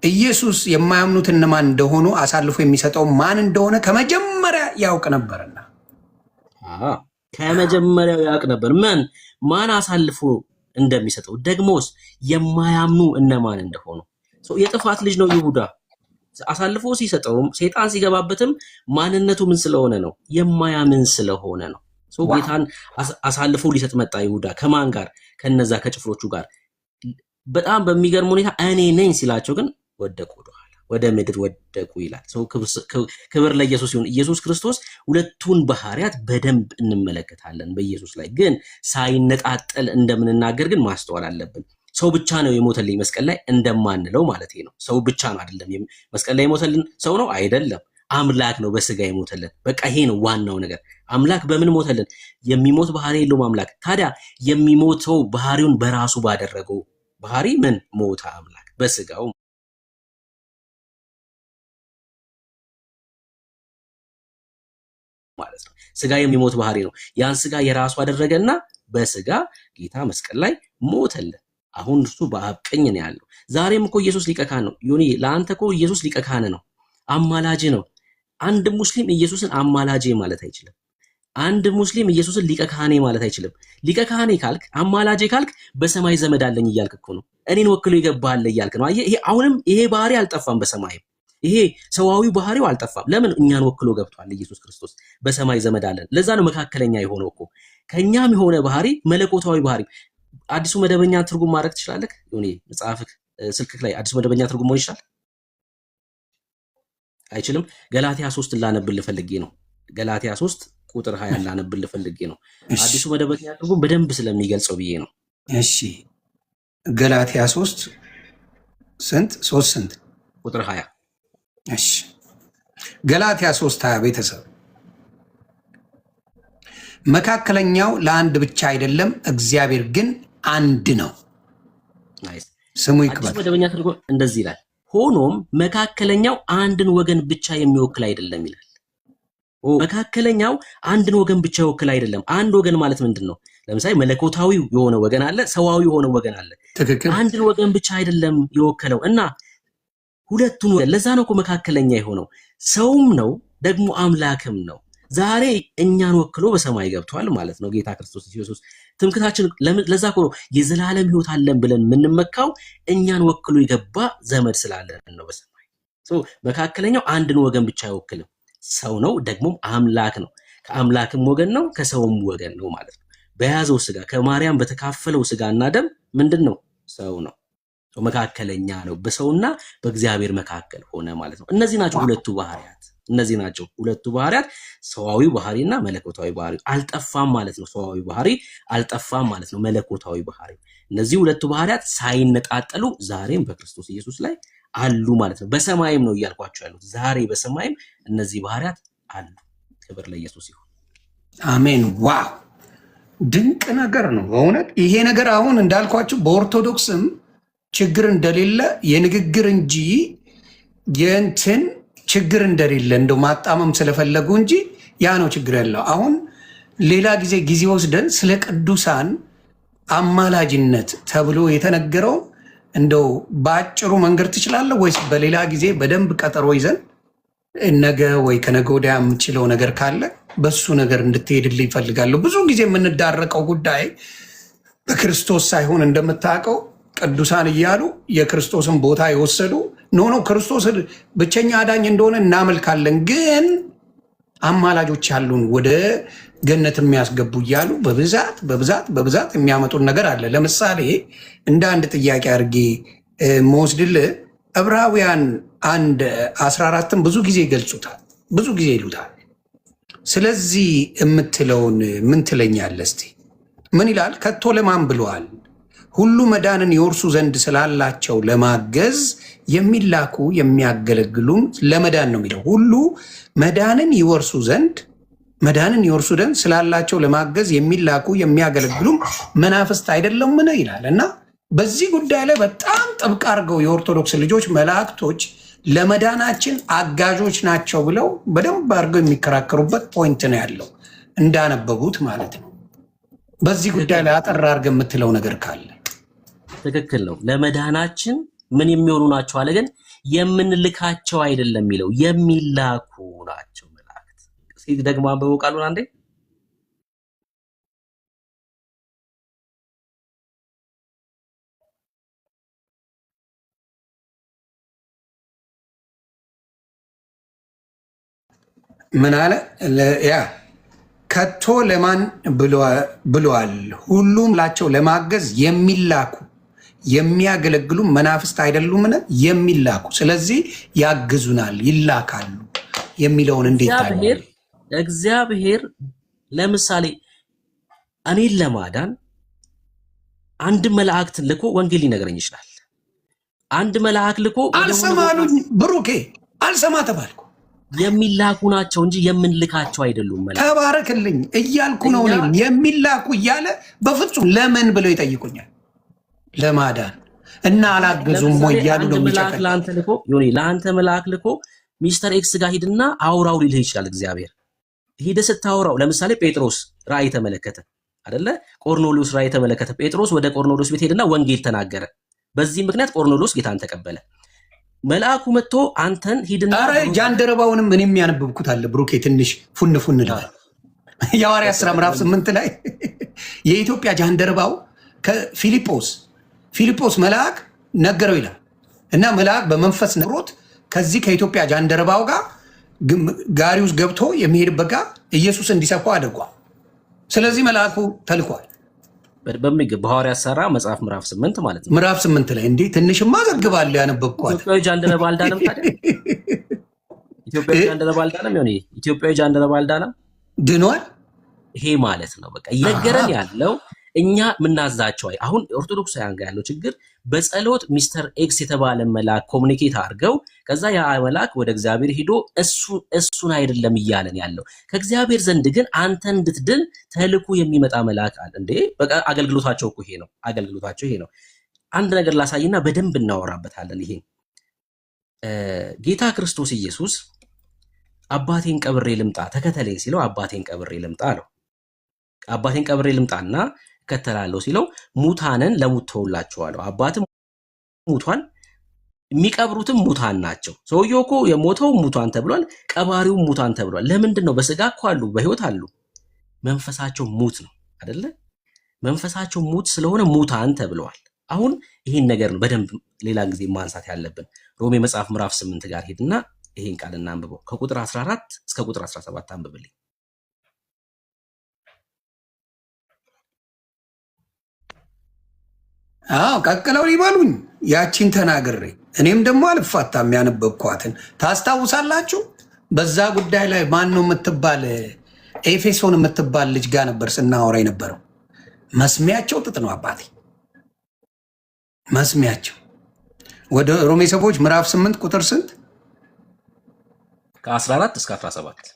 ኢየሱስ የማያምኑት እነማን እንደሆኑ አሳልፎ የሚሰጠው ማን እንደሆነ ከመጀመሪያ ያውቅ ነበርና። ከመጀመሪያው ያውቅ ነበር ማን አሳልፎ እንደሚሰጠው፣ ደግሞስ የማያምኑ እነማን እንደሆኑ። የጥፋት ልጅ ነው ይሁዳ። አሳልፎ ሲሰጠውም ሰይጣን ሲገባበትም ማንነቱ ምን ስለሆነ ነው? የማያምን ስለሆነ ነው። ጌታን አሳልፎ ሊሰጥ መጣ ይሁዳ። ከማን ጋር? ከነዛ ከጭፍሮቹ ጋር። በጣም በሚገርም ሁኔታ እኔ ነኝ ሲላቸው ግን ወደቁ፣ ወደ ምድር ወደቁ ይላል። ክብር ለኢየሱስ ይሁን። ኢየሱስ ክርስቶስ ሁለቱን ባህሪያት በደንብ እንመለከታለን በኢየሱስ ላይ። ግን ሳይነጣጠል እንደምንናገር ግን ማስተዋል አለብን። ሰው ብቻ ነው የሞተልኝ መስቀል ላይ እንደማንለው ማለት ነው። ሰው ብቻ ነው አይደለም። መስቀል ላይ የሞተልን ሰው ነው አይደለም፣ አምላክ ነው በስጋ የሞተልን። በቃ ይሄ ነው ዋናው ነገር። አምላክ በምን ሞተልን? የሚሞት ባህሪ የለውም አምላክ። ታዲያ የሚሞተው ባህሪውን በራሱ ባደረገው ባህሪ ምን ሞተ? አምላክ በስጋው ማለት ነው። ስጋ የሚሞት ባህሪ ነው። ያን ስጋ የራሱ አደረገና በስጋ ጌታ መስቀል ላይ ሞተልን። አሁን እሱ በአብ ቀኝ ነው ያለው። ዛሬም እኮ ኢየሱስ ሊቀ ካህን ነው። ዮኒ ለአንተ እኮ ኢየሱስ ሊቀ ካህን ነው፣ አማላጅ ነው። አንድ ሙስሊም ኢየሱስን አማላጅ ማለት አይችልም። አንድ ሙስሊም ኢየሱስን ሊቀ ካህኔ ማለት አይችልም። ሊቀ ካህኔ ካልክ አማላጄ ካልክ በሰማይ ዘመድ አለኝ እያልክ እኮ ነው። እኔን ወክሎ ይገባል እያልክ ነው። አየህ፣ ይሄ አሁንም ይሄ ባህሪ አልጠፋም በሰማይም። ይሄ ሰዋዊ ባህሪው አልጠፋም። ለምን? እኛን ወክሎ ገብቷል ኢየሱስ ክርስቶስ። በሰማይ ዘመድ አለን። ለዛ ነው መካከለኛ የሆነው እኮ። ከኛም የሆነ ባህሪ መለኮታዊ ባህሪ። አዲሱ መደበኛ ትርጉም ማድረግ ትችላለህ? ዮኒ መጽሐፍክ ስልክክ ላይ አዲሱ መደበኛ ትርጉም መሆን ይችላል? አይችልም። ገላትያ 3 ላነብልህ ፈልጌ ነው። ገላትያ 3 ቁጥር 20 ላነብልህ ፈልጌ ነው። አዲሱ መደበኛ ትርጉም በደንብ ስለሚገልጸው ብዬ ነው። እሺ ገላትያ 3 ስንት? ቁጥር 20። እሺ ገላትያ 3:20 ቤተሰብ መካከለኛው ለአንድ ብቻ አይደለም፣ እግዚአብሔር ግን አንድ ነው። ስሙ ይክበር። አዲሱ መደበኛ ትርጉም እንደዚህ ይላል፣ ሆኖም መካከለኛው አንድን ወገን ብቻ የሚወክል አይደለም ይላል። መካከለኛው አንድን ወገን ብቻ ይወክል አይደለም። አንድ ወገን ማለት ምንድን ነው? ለምሳሌ መለኮታዊ የሆነ ወገን አለ፣ ሰዋዊ የሆነ ወገን አለ። አንድን ወገን ብቻ አይደለም የወከለው እና ሁለቱን ወገን። ለዛ ነው እኮ መካከለኛ የሆነው። ሰውም ነው ደግሞ አምላክም ነው። ዛሬ እኛን ወክሎ በሰማይ ገብቷል ማለት ነው ጌታ ክርስቶስ ኢየሱስ። ትምክታችን ለዛ እኮ ነው የዘላለም ሕይወት አለን ብለን የምንመካው እኛን ወክሎ የገባ ዘመድ ስላለን ነው በሰማይ። መካከለኛው አንድን ወገን ብቻ አይወክልም፣ ሰው ነው፣ ደግሞም አምላክ ነው። ከአምላክም ወገን ነው፣ ከሰውም ወገን ነው ማለት ነው። በያዘው ስጋ ከማርያም በተካፈለው ስጋና ደም ምንድን ነው? ሰው ነው። መካከለኛ ነው፣ በሰውና በእግዚአብሔር መካከል ሆነ ማለት ነው። እነዚህ ናቸው ሁለቱ ባህሪያት። እነዚህ ናቸው ሁለቱ ባህሪያት፣ ሰዋዊ ባህሪና መለኮታዊ ባህሪ። አልጠፋም ማለት ነው። ሰዋዊ ባህሪ አልጠፋም ማለት ነው። መለኮታዊ ባህሪ። እነዚህ ሁለቱ ባህሪያት ሳይነጣጠሉ ዛሬም በክርስቶስ ኢየሱስ ላይ አሉ ማለት ነው። በሰማይም ነው እያልኳቸው ያሉት። ዛሬ በሰማይም እነዚህ ባህሪያት አሉ። ክብር ለኢየሱስ ይሁን። አሜን። ዋው ድንቅ ነገር ነው በእውነት ይሄ ነገር። አሁን እንዳልኳችሁ በኦርቶዶክስም ችግር እንደሌለ የንግግር እንጂ የእንትን ችግር እንደሌለ እንደው ማጣመም ስለፈለጉ እንጂ ያ ነው ችግር ያለው። አሁን ሌላ ጊዜ ወስደን ስለ ቅዱሳን አማላጅነት ተብሎ የተነገረው እንደው በአጭሩ መንገድ ትችላለህ ወይስ በሌላ ጊዜ በደንብ ቀጠሮ ይዘን ነገ ወይ ከነገ ወዲያ የምችለው ነገር ካለ በሱ ነገር እንድትሄድልኝ ይፈልጋለሁ። ብዙ ጊዜ የምንዳረቀው ጉዳይ በክርስቶስ ሳይሆን እንደምታውቀው ቅዱሳን እያሉ የክርስቶስን ቦታ የወሰዱ ኖ ክርስቶስ ብቸኛ አዳኝ እንደሆነ እናመልካለን፣ ግን አማላጆች አሉን ወደ ገነት የሚያስገቡ እያሉ በብዛት የሚያመጡን ነገር አለ። ለምሳሌ እንደ አንድ ጥያቄ አድርጌ መወስድልህ ዕብራውያን 1:14 ብዙ ጊዜ ይገልጹታል፣ ብዙ ጊዜ ይሉታል። ስለዚህ የምትለውን ምን ትለኛለህ እስቲ? ምን ይላል? ከቶ ለማን ብለዋል? ሁሉ መዳንን ይወርሱ ዘንድ ስላላቸው ለማገዝ የሚላኩ የሚያገለግሉም ለመዳን ነው የሚለው። ሁሉ መዳንን ይወርሱ ዘንድ ስላላቸው ለማገዝ የሚላኩ የሚያገለግሉም መናፍስት አይደለምን ይላል። እና በዚህ ጉዳይ ላይ በጣም ጥብቅ አድርገው የኦርቶዶክስ ልጆች መላእክቶች ለመዳናችን አጋዦች ናቸው ብለው በደንብ አድርገው የሚከራከሩበት ፖይንት ነው ያለው፣ እንዳነበቡት ማለት ነው። በዚህ ጉዳይ ላይ አጠር አድርገህ የምትለው ነገር ካለ? ትክክል ነው። ለመዳናችን ምን የሚሆኑ ናቸው አለ፣ ግን የምንልካቸው አይደለም የሚለው የሚላኩ ናቸው መላእክት። እስኪ ደግሞ አንብበው ቃሉን አንዴ። ምን አለ? ያ ከቶ ለማን ብለዋል? ሁሉም ላቸው ለማገዝ የሚላኩ የሚያገለግሉ መናፍስት አይደሉምን? የሚላኩ ስለዚህ ያግዙናል፣ ይላካሉ የሚለውን እንዴት እግዚአብሔር ለምሳሌ እኔን ለማዳን አንድ መልአክት ልኮ ወንጌል ሊነግረኝ ይችላል። አንድ መልአክ ልኮ አልሰማሉኝ፣ ብሩኬ አልሰማ ተባልኩ። የሚላኩ ናቸው እንጂ የምንልካቸው አይደሉም። ተባረክልኝ እያልኩ ነው። የሚላኩ እያለ በፍጹም ለምን ብለው ይጠይቁኛል። ለማዳን እና አላገዙም ወይ እያሉ ነው የሚጨቀጭቁት። ለአንተ መልአክ ልኮ ሚስተር ኤክስ ጋር ሂድና አውራው ሊልህ ይችላል። እግዚአብሔር ሂደህ ስታወራው፣ ለምሳሌ ጴጥሮስ ራእይ ተመለከተ አይደለ? ቆርኔሌዎስ ራእይ ተመለከተ። ጴጥሮስ ወደ ቆርኔሌዎስ ቤት ሄድና ወንጌል ተናገረ። በዚህ ምክንያት ቆርኔሌዎስ ጌታን ተቀበለ። መልአኩ መጥቶ አንተን ሂድና ጃንደረባውንም እኔ የሚያነብብኩት አለ ብሩኬ፣ ትንሽ ፉን ይላል። የሐዋርያት ሥራ ምዕራፍ 8 ላይ የኢትዮጵያ ጃንደረባው ከፊልጶስ መልአክ ነገረው ይላል። እና መልአክ በመንፈስ ነግሮት ከዚህ ከኢትዮጵያ ጃንደረባው ጋር ጋሪ ውስጥ ገብቶ የሚሄድበት ጋር ኢየሱስ እንዲሰፋው አድርጓል። ስለዚህ መልአኩ ተልኳል። በሚገባ ሐዋርያት ሥራ መጽሐፍ ምዕራፍ 8 ማለት ነው። ምዕራፍ 8 ላይ እንዴ ትንሽማ ዘግባለሁ ያነበብኳል። ኢትዮጵያዊ ጃንደረባ አልዳነም ታዲያ? ኢትዮጵያዊ ጃንደረባ አልዳነም? ይሁን ኢትዮጵያዊ ጃንደረባ አልዳነም፣ ድኗል። ይሄ ማለት ነው በቃ እየነገረን ያለው እኛ ምናዛቸው። አሁን ኦርቶዶክሳውያን ጋር ያለው ችግር በጸሎት ሚስተር ኤክስ የተባለ መልአክ ኮሙኒኬት አድርገው ከዛ ያ መልአክ ወደ እግዚአብሔር ሄዶ እሱን አይደለም እያለን ያለው። ከእግዚአብሔር ዘንድ ግን አንተ እንድትድን ተልኮ የሚመጣ መልአክ አለ እንዴ። በቃ አገልግሎታቸው እኮ ይሄ ነው። አንድ ነገር ላሳይና በደንብ እናወራበታለን። ይሄ ጌታ ክርስቶስ ኢየሱስ አባቴን ቀብሬ ልምጣ ተከተለኝ ሲለው አባቴን ቀብሬ ልምጣ አለው። አባቴን ቀብሬ ልምጣና እከተላለሁ ሲለው ሙታንን ለሙት ተውላቸዋለሁ። አባትም ሙቷል፣ የሚቀብሩትም ሙታን ናቸው። ሰውየው እኮ የሞተው ሙታን ተብሏል፣ ቀባሪው ሙታን ተብሏል። ለምንድን ነው? በስጋ እኮ አሉ፣ በህይወት አሉ፣ መንፈሳቸው ሙት ነው አይደለ? መንፈሳቸው ሙት ስለሆነ ሙታን ተብለዋል። አሁን ይህን ነገር ነው በደንብ ሌላ ጊዜ ማንሳት ያለብን። ሮሜ መጽሐፍ ምዕራፍ 8 ጋር ሄድና ይህን ቃል እናንብበው። ከቁጥር 14 እስከ ቁጥር 17 አንብብልኝ። ቀቅለው ሊበሉኝ ያቺን ተናግሬ እኔም ደግሞ አልፋታም ያነበብኳትን ታስታውሳላችሁ። በዛ ጉዳይ ላይ ማን ነው የምትባል ኤፌሶን የምትባል ልጅ ጋር ነበር ስናወራ የነበረው። መስሚያቸው ጥጥ ነው አባቴ፣ መስሚያቸው። ወደ ሮሜ ሰዎች ምዕራፍ 8 ቁጥር ስንት? ከ14 እስከ 17።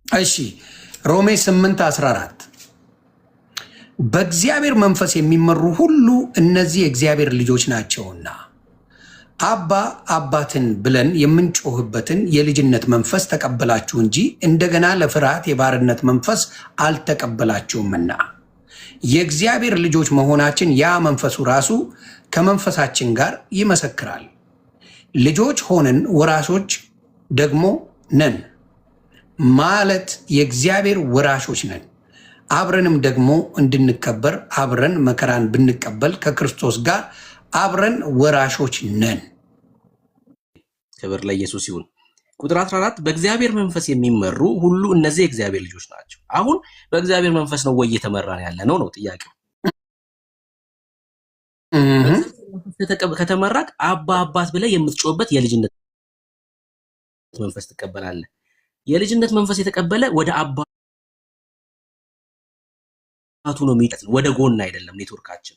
እሺ ሮሜ 8 14 በእግዚአብሔር መንፈስ የሚመሩ ሁሉ እነዚህ የእግዚአብሔር ልጆች ናቸውና አባ አባትን ብለን የምንጮህበትን የልጅነት መንፈስ ተቀበላችሁ እንጂ እንደገና ለፍርሃት የባርነት መንፈስ አልተቀበላችሁምና የእግዚአብሔር ልጆች መሆናችን ያ መንፈሱ ራሱ ከመንፈሳችን ጋር ይመሰክራል። ልጆች ሆነን ወራሾች ደግሞ ነን ማለት የእግዚአብሔር ወራሾች ነን። አብረንም ደግሞ እንድንከበር አብረን መከራን ብንቀበል ከክርስቶስ ጋር አብረን ወራሾች ነን። ክብር ለኢየሱስ ይሁን። ቁጥር 14 በእግዚአብሔር መንፈስ የሚመሩ ሁሉ እነዚህ የእግዚአብሔር ልጆች ናቸው። አሁን በእግዚአብሔር መንፈስ ነው ወይ እየተመራን ያለ ነው ጥያቄው። ከተመራቅ አባ አባት ብለህ የምትጮህበት የልጅነት መንፈስ ትቀበላለህ። የልጅነት መንፈስ የተቀበለ ወደ አባቱ ነው የሚጠት፣ ወደ ጎን አይደለም ኔትወርካችን።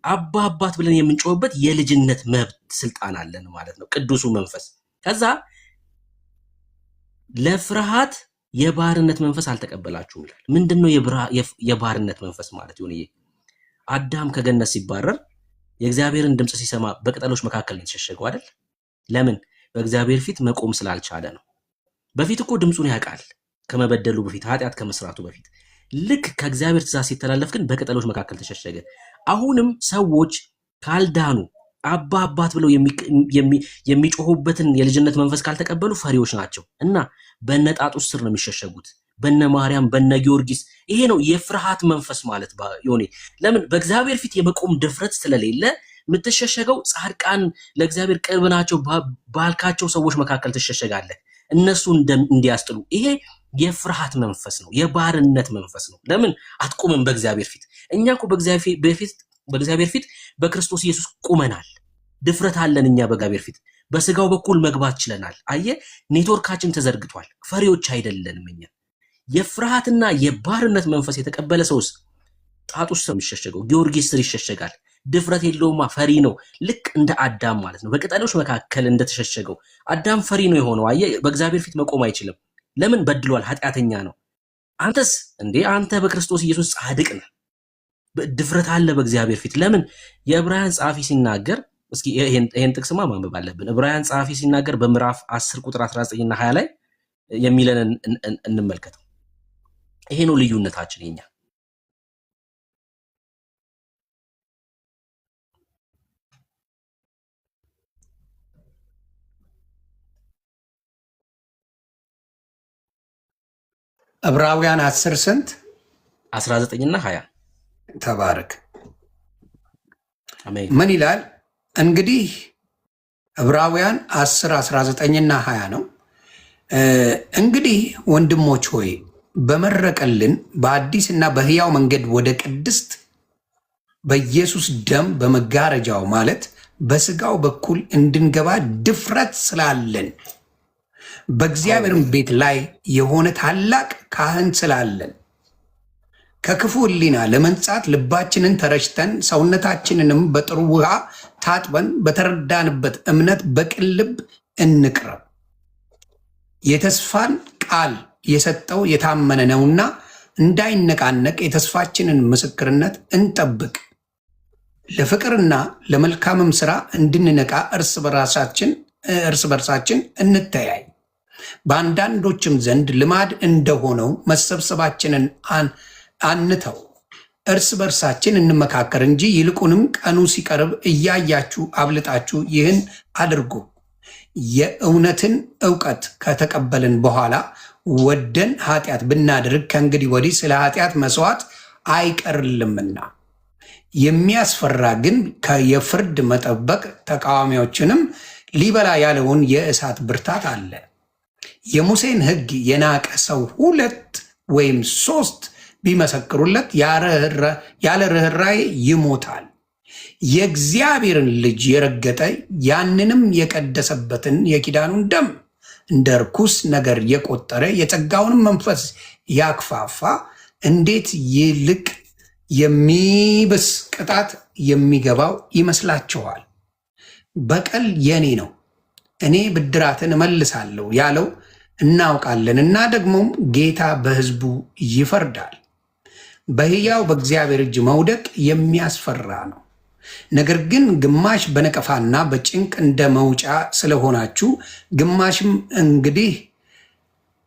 አባ አባት ብለን የምንጮህበት የልጅነት መብት ስልጣን አለን ማለት ነው፣ ቅዱሱ መንፈስ። ከዛ ለፍርሃት የባርነት መንፈስ አልተቀበላችሁም ይላል። ምንድነው የባርነት መንፈስ ማለት? ይሁን አዳም ከገነት ሲባረር የእግዚአብሔርን ድምፅ ሲሰማ በቅጠሎች መካከል የተሸሸገው አይደል? ለምን? በእግዚአብሔር ፊት መቆም ስላልቻለ ነው። በፊት እኮ ድምፁን ያውቃል፣ ከመበደሉ በፊት ኃጢአት ከመስራቱ በፊት። ልክ ከእግዚአብሔር ትእዛዝ ሲተላለፍ ግን በቅጠሎች መካከል ተሸሸገ። አሁንም ሰዎች ካልዳኑ አባ አባት ብለው የሚጮሁበትን የልጅነት መንፈስ ካልተቀበሉ ፈሪዎች ናቸው እና በነጣጡስ ስር ነው የሚሸሸጉት፣ በነ ማርያም በነ ጊዮርጊስ። ይሄ ነው የፍርሃት መንፈስ ማለት ዮኔ። ለምን? በእግዚአብሔር ፊት የመቆም ድፍረት ስለሌለ የምትሸሸገው ጻድቃን ለእግዚአብሔር ቅርብ ናቸው ባልካቸው ሰዎች መካከል ትሸሸጋለህ፣ እነሱ እንዲያስጥሉ። ይሄ የፍርሃት መንፈስ ነው፣ የባርነት መንፈስ ነው። ለምን አትቆምም በእግዚአብሔር ፊት? እኛ እኮ በእግዚአብሔር ፊት በክርስቶስ ኢየሱስ ቁመናል፣ ድፍረት አለን። እኛ በእግዚአብሔር ፊት በስጋው በኩል መግባት ችለናል። አየ ኔትወርካችን ተዘርግቷል። ፈሪዎች አይደለንም እኛ። የፍርሃትና የባርነት መንፈስ የተቀበለ ሰውስ ጣጡስ ነው የሚሸሸገው፣ ጊዮርጊስ ስር ይሸሸጋል። ድፍረት የለውማ፣ ፈሪ ነው። ልክ እንደ አዳም ማለት ነው፣ በቅጠሎች መካከል እንደተሸሸገው አዳም ፈሪ ነው የሆነው። አየ በእግዚአብሔር ፊት መቆም አይችልም። ለምን? በድሏል፣ ኃጢአተኛ ነው። አንተስ እንዴ? አንተ በክርስቶስ ኢየሱስ ጻድቅ ነህ፣ ድፍረት አለ በእግዚአብሔር ፊት። ለምን? የዕብራውያን ጸሐፊ ሲናገር፣ እስኪ ይሄን ጥቅስማ ማንበብ አለብን። ዕብራውያን ጸሐፊ ሲናገር በምዕራፍ 10 ቁጥር 19 እና 20 ላይ የሚለን እንመልከተው። ይሄ ነው ልዩነታችን የኛ። ዕብራውያን 10 ስንት? 19 እና 20። ተባረክ። አሜን። ምን ይላል እንግዲህ? ዕብራውያን 10 19 እና 20 ነው። እንግዲህ ወንድሞች ሆይ በመረቀልን በአዲስ እና በሕያው መንገድ ወደ ቅድስት በኢየሱስ ደም በመጋረጃው ማለት በስጋው በኩል እንድንገባ ድፍረት ስላለን በእግዚአብሔርም ቤት ላይ የሆነ ታላቅ ካህን ስላለን ከክፉ ሕሊና ለመንጻት ልባችንን ተረጭተን ሰውነታችንንም በጥሩ ውሃ ታጥበን በተረዳንበት እምነት በቅን ልብ እንቅረብ። የተስፋን ቃል የሰጠው የታመነ ነውና እንዳይነቃነቅ የተስፋችንን ምስክርነት እንጠብቅ። ለፍቅርና ለመልካምም ስራ እንድንነቃ እርስ በርሳችን እንተያይ። በአንዳንዶችም ዘንድ ልማድ እንደሆነው መሰብሰባችንን አንተው፣ እርስ በርሳችን እንመካከር እንጂ ይልቁንም ቀኑ ሲቀርብ እያያችሁ አብልጣችሁ ይህን አድርጉ። የእውነትን እውቀት ከተቀበልን በኋላ ወደን ኃጢአት ብናደርግ ከእንግዲህ ወዲህ ስለ ኃጢአት መስዋዕት አይቀርልምና። የሚያስፈራ ግን የፍርድ መጠበቅ ተቃዋሚዎችንም ሊበላ ያለውን የእሳት ብርታት አለ። የሙሴን ሕግ የናቀ ሰው 2 ወይም 3 ቢመሰክሩለት ያለ ርኅራኄ ይሞታል። የእግዚአብሔርን ልጅ የረገጠ ያንንም የቀደሰበትን የኪዳኑን ደም እንደ ርኩስ ነገር የቆጠረ የጸጋውንም መንፈስ ያክፋፋ እንዴት ይልቅ የሚብስ ቅጣት የሚገባው ይመስላችኋል? በቀል የኔ ነው፣ እኔ ብድራትን እመልሳለሁ ያለው እናውቃለን እና ደግሞም ጌታ በሕዝቡ ይፈርዳል። በሕያው በእግዚአብሔር እጅ መውደቅ የሚያስፈራ ነው። ነገር ግን ግማሽ በነቀፋና በጭንቅ እንደ መውጫ ስለሆናችሁ ግማሽም እንግዲህ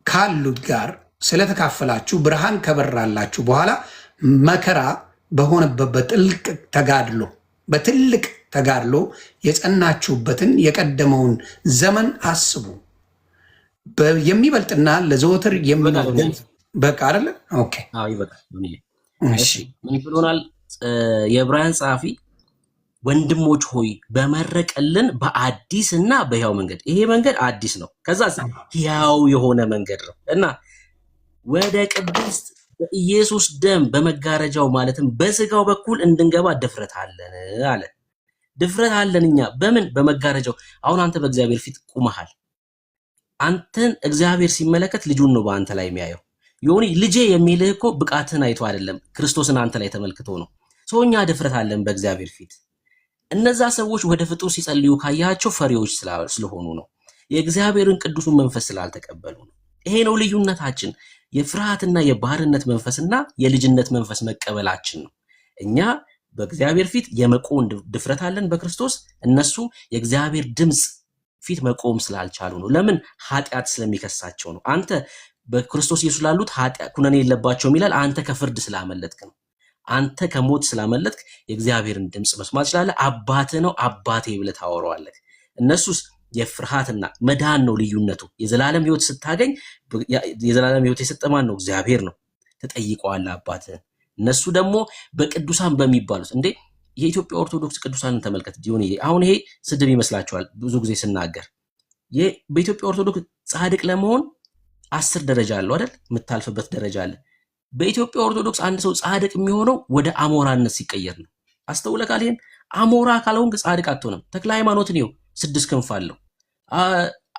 ካሉት ጋር ስለተካፈላችሁ ብርሃን ከበራላችሁ በኋላ መከራ በሆነበት በትልቅ ተጋድሎ የጸናችሁበትን የቀደመውን ዘመን አስቡ። የሚበልጥና ለዘወትር የሚመገን በቃ አይደለ? ኦኬ እሺ። ምን ብሎናል የዕብራውያን ጸሐፊ? ወንድሞች ሆይ በመረቀልን በአዲስ እና በሕያው መንገድ። ይሄ መንገድ አዲስ ነው፣ ከዛ ሕያው የሆነ መንገድ ነው እና ወደ ቅድስት በኢየሱስ ደም በመጋረጃው ማለትም በስጋው በኩል እንድንገባ ድፍረት አለን አለ። ድፍረት አለን እኛ በምን? በመጋረጃው። አሁን አንተ በእግዚአብሔር ፊት ቁመሃል። አንተን እግዚአብሔር ሲመለከት ልጁን ነው በአንተ ላይ የሚያየው። ዮኒ ልጄ የሚልህ እኮ ብቃትን አይቶ አይደለም፣ ክርስቶስን አንተ ላይ ተመልክቶ ነው። ሰውኛ ድፍረት አለን በእግዚአብሔር ፊት። እነዛ ሰዎች ወደ ፍጡር ሲጸልዩ ካያቸው ፈሪዎች ስለሆኑ ነው። የእግዚአብሔርን ቅዱሱን መንፈስ ስላልተቀበሉ ነው። ይሄ ነው ልዩነታችን። የፍርሃትና የባህርነት መንፈስና የልጅነት መንፈስ መቀበላችን ነው። እኛ በእግዚአብሔር ፊት የመቆም ድፍረት አለን በክርስቶስ። እነሱ የእግዚአብሔር ድምፅ ፊት መቆም ስላልቻሉ ነው። ለምን? ኃጢአት ስለሚከሳቸው ነው። አንተ በክርስቶስ ኢየሱስ ላሉት ኃጢአት ኩነኔ የለባቸውም ይላል። አንተ ከፍርድ ስላመለጥክ ነው። አንተ ከሞት ስላመለጥክ የእግዚአብሔርን ድምፅ መስማት ስላለ አባትህ ነው አባቴ ብለህ ታወራዋለህ። እነሱስ የፍርሃትና መዳን ነው ልዩነቱ። የዘላለም ሕይወት ስታገኝ የዘላለም ሕይወት የሰጠ ማን ነው? እግዚአብሔር ነው። ተጠይቀዋለህ አባትህን። እነሱ ደግሞ በቅዱሳን በሚባሉት እንዴ የኢትዮጵያ ኦርቶዶክስ ቅዱሳንን ተመልከት። ዲሆን አሁን ይሄ ስድብ ይመስላችኋል? ብዙ ጊዜ ስናገር በኢትዮጵያ ኦርቶዶክስ ጻድቅ ለመሆን 10 ደረጃ አለው አይደል? የምታልፍበት ደረጃ አለ። በኢትዮጵያ ኦርቶዶክስ አንድ ሰው ጻድቅ የሚሆነው ወደ አሞራነት ሲቀየር ነው። አስተውለካል? ይሄን አሞራ ካልሆንክ ጻድቅ አትሆንም። ተክለ ሃይማኖትን ይኸው 6 ክንፍ አለው።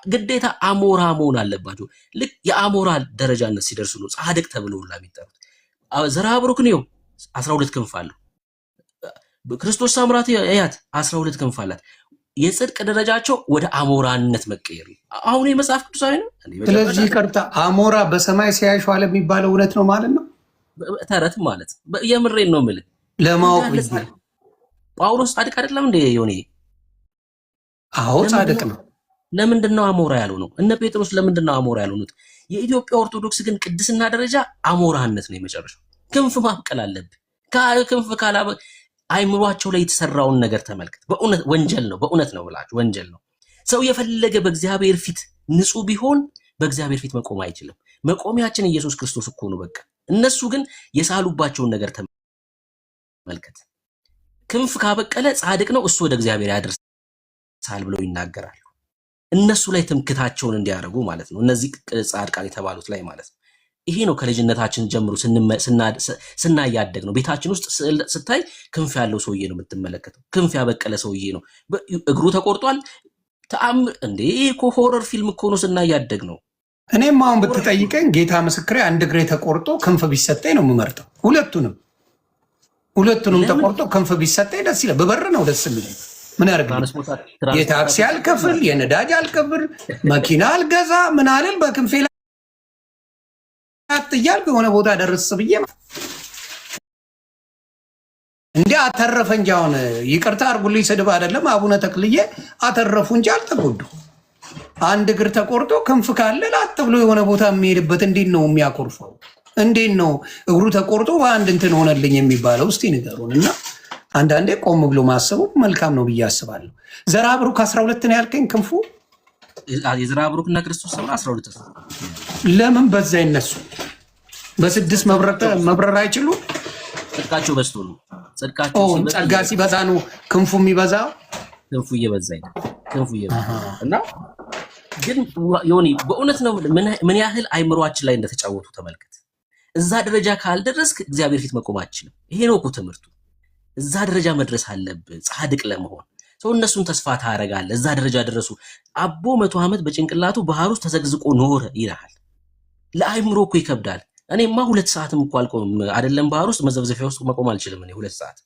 ግዴታ አሞራ መሆን አለባቸው። ልክ የአሞራ ደረጃነት ሲደርሱ ነው ጻድቅ ተብሎ ሁላ የሚጠሩት። ዘርዓ ብሩክን ይኸው 12 ክንፍ አለው። ክርስቶስ ሳምራት ያያት 12 ክንፍ አላት። የጽድቅ ደረጃቸው ወደ አሞራነት መቀየር ነው። አሁን የመጽሐፍ ቅዱሳዊ ነው። ስለዚህ ይቅርታ አሞራ በሰማይ ሲያይሽ አለ የሚባለው እውነት ነው ማለት ነው? ተረት ማለት የምሬን ነው የምልህ። ለማወቅ ጳውሎስ ጻድቅ አይደለም እንዴ ዮኒ? አዎ ጻድቅ ነው። ለምንድን ነው አሞራ ያለው ነው? እነ ጴጥሮስ ለምንድን ነው አሞራ ያሉት? የኢትዮጵያ ኦርቶዶክስ ግን ቅድስና ደረጃ አሞራነት ነው የመጨረሻው። ክንፍ ማብቀል አለብህ። ክንፍ ካላበ አይምሯቸው ላይ የተሰራውን ነገር ተመልከት። በእውነት ወንጀል ነው፣ በእውነት ነው ብላችሁ ወንጀል ነው። ሰው የፈለገ በእግዚአብሔር ፊት ንጹህ ቢሆን በእግዚአብሔር ፊት መቆም አይችልም። መቆሚያችን ኢየሱስ ክርስቶስ እኮ ነው በቃ። እነሱ ግን የሳሉባቸውን ነገር ተመልከት። ክንፍ ካበቀለ ጻድቅ ነው እሱ ወደ እግዚአብሔር ያደርሳል ብለው ይናገራሉ። እነሱ ላይ ትምክታቸውን እንዲያደርጉ ማለት ነው። እነዚህ ጻድቃን የተባሉት ላይ ማለት ነው። ይሄ ነው ከልጅነታችን ጀምሮ ስናያደግ ነው። ቤታችን ውስጥ ስታይ ክንፍ ያለው ሰውዬ ነው የምትመለከተው። ክንፍ ያበቀለ ሰውዬ ነው። እግሩ ተቆርጧል። ተአምር እንዴ! እኮ ሆረር ፊልም እኮ ነው ስናያደግ ነው። እኔም አሁን ብትጠይቀኝ ጌታ ምስክሬ አንድ እግሬ ተቆርጦ ክንፍ ቢሰጠኝ ነው የምመርጠው። ሁለቱንም ተቆርጦ ክንፍ ቢሰጠኝ ደስ ይላል። በበር ነው ደስ የሚለኝ። ምን ያደርግልኝ? የታክሲ አልከፍል፣ የነዳጅ አልከፍል፣ መኪና አልገዛ፣ ምን አልል በክንፌ እያልኩ የሆነ ቦታ ደርስ ብዬ እንዴ አተረፈ እንጂ። አሁን ይቅርታ አድርጉልኝ፣ ስድብ አይደለም። አቡነ ተክልዬ አተረፉ እንጂ አልተጎዱ። አንድ እግር ተቆርጦ ክንፍ ካለ ላጥ ብሎ የሆነ ቦታ የሚሄድበት እንዴት ነው የሚያኮርፈው? እንዴት ነው እግሩ ተቆርጦ በአንድ እንትን ሆነልኝ የሚባለው? እስቲ ንገሩን። እና አንዳንዴ ቆም ብሎ ማሰቡ መልካም ነው ብዬ አስባለሁ። ዘርአ ብሩክ 12 ነው ያልከኝ ክንፉ? የዘርአ ብሩክና ክርስቶስ ሰምራ 12 ነው። ለምን በዛ ይነሱ? በስድስት መብረር አይችሉ? ጽድቃቸው በዝቶ ነው። ጽድቃቸው ጸጋ ሲበዛ ነው ክንፉ የሚበዛ። ክንፉ እየበዛ እና ግን ዮኒ በእውነት ነው ምን ያህል አይምሯችን ላይ እንደተጫወቱ ተመልከት። እዛ ደረጃ ካልደረስክ እግዚአብሔር ፊት መቆም አትችልም። ይሄ ነው እኮ ትምህርቱ። እዛ ደረጃ መድረስ አለብህ ጻድቅ ለመሆን። ሰው እነሱን ተስፋ ታደርጋለህ። እዛ ደረጃ ደረሱ። አቦ 100 ዓመት በጭንቅላቱ ባህር ውስጥ ተዘግዝቆ ኖረ ይልሃል። ለአይምሮ እኮ ይከብዳል። እኔማ 2 ሰዓትም እኮ አልቆምም አይደለም ባህር ውስጥ መዘብዘፊያ ውስጥ መቆም አልችልም። እኔ 2 ሰዓት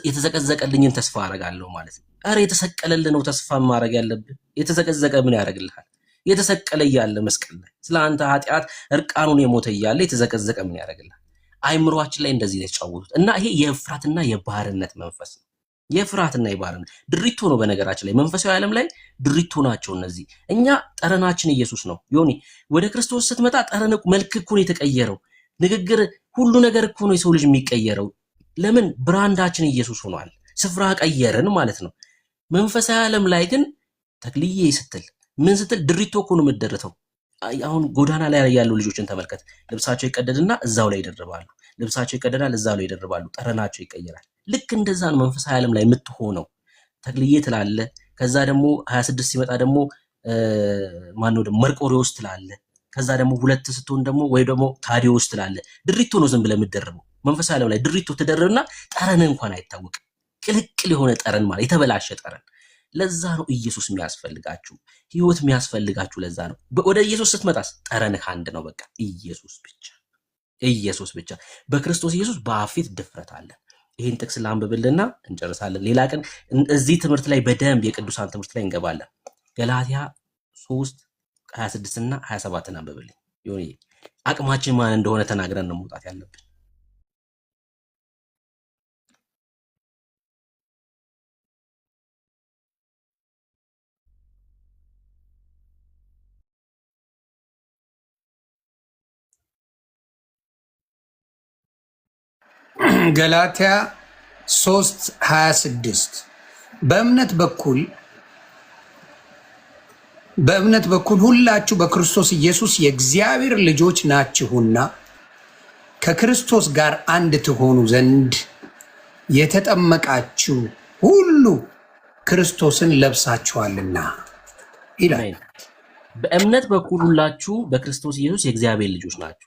የተዘቀዘቀልኝን ተስፋ አደርጋለሁ ማለት ነው። ኧረ የተሰቀለልህ ነው ተስፋ ማድረግ ያለብህ። የተዘቀዘቀ ምን ያደርግልሃል? የተሰቀለ እያለ መስቀል ላይ ስለ አንተ ኃጢአት እርቃኑን የሞተ እያለ የተዘቀዘቀ ምን ያደርግልሃል? አይምሯችን ላይ እንደዚህ የተጫወቱት እና ይሄ የፍርሃትና የባርነት መንፈስ ነው። የፍርሃትና የባርነት ድሪቶ ነው። በነገራችን ላይ መንፈሳዊ ዓለም ላይ ድሪቶ ናቸው እነዚህ። እኛ ጠረናችን ኢየሱስ ነው። ዮኒ ወደ ክርስቶስ ስትመጣ ጠረን መልክ እኮ ነው የተቀየረው። ንግግር፣ ሁሉ ነገር እኮ ነው የሰው ልጅ የሚቀየረው። ለምን? ብራንዳችን ኢየሱስ ሆኗል። ስፍራ ቀየርን ማለት ነው። መንፈሳዊ ዓለም ላይ ግን ተክልዬ ስትል ምን ስትል ድሪቶ እኮ ነው የምትደርተው። አሁን ጎዳና ላይ ያሉ ልጆችን ተመልከት። ልብሳቸው ይቀደድና እዛው ላይ ይደርባሉ። ልብሳቸው ይቀደዳል፣ እዛው ላይ ይደርባሉ። ጠረናቸው ይቀየራል። ልክ እንደዛ ነው መንፈሳዊ ዓለም ላይ የምትሆነው። ተክልዬ ትላለ፣ ከዛ ደግሞ 26 ሲመጣ ደግሞ ማነው ደግሞ መርቆሪዎስ ትላለ፣ ከዛ ደግሞ 2 ስትሆን ደግሞ ወይ ደግሞ ታዲዮስ ትላለ። ድሪቶ ነው ዝም ብለህ የምትደርበው። መንፈሳዊ ዓለም ላይ ድሪቶ ትደርብና ጠረን እንኳን አይታወቅም። ቅልቅል የሆነ ጠረን ማለት የተበላሸ ጠረን። ለዛ ነው ኢየሱስ የሚያስፈልጋችሁ፣ ህይወት የሚያስፈልጋችሁ። ለዛ ነው ወደ ኢየሱስ ስትመጣስ ጠረንህ አንድ ነው። በቃ ኢየሱስ ብቻ፣ ኢየሱስ ብቻ። በክርስቶስ ኢየሱስ በአፊት ድፍረት አለ። ይህን ጥቅስ ላንብብልና እንጨርሳለን። ሌላ ቀን እዚህ ትምህርት ላይ በደንብ የቅዱሳን ትምህርት ላይ እንገባለን። ገላትያ 3:26 እና 27 አንብብልኝ። ይሁን አቅማችን ማን እንደሆነ ተናግረን ነው መውጣት ያለብን። ገላትያ 3:26 በእምነት በኩል ሁላችሁ በክርስቶስ ኢየሱስ የእግዚአብሔር ልጆች ናችሁና ከክርስቶስ ጋር አንድ ትሆኑ ዘንድ የተጠመቃችሁ ሁሉ ክርስቶስን ለብሳችኋልና ይላል። በእምነት በኩል ሁላችሁ በክርስቶስ ኢየሱስ የእግዚአብሔር ልጆች ናችሁ፣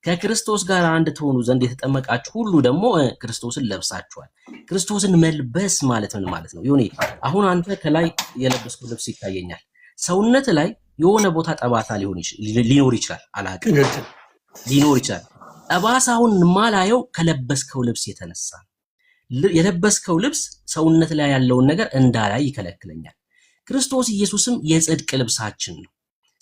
ከክርስቶስ ጋር አንድ ትሆኑ ዘንድ የተጠመቃችሁ ሁሉ ደግሞ ክርስቶስን ለብሳችኋል። ክርስቶስን መልበስ ማለት ምን ማለት ነው? ይሁን አሁን አንተ ከላይ የለበስኩት ልብስ ይታየኛል። ሰውነት ላይ የሆነ ቦታ ጠባሳ ሊኖር ይችላል፣ አላውቅም፣ ሊኖር ይችላል። ጠባሳውን ማላየው ከለበስከው ልብስ የተነሳ የለበስከው ልብስ ሰውነት ላይ ያለውን ነገር እንዳላይ ይከለክለኛል። ክርስቶስ ኢየሱስም የጽድቅ ልብሳችን ነው።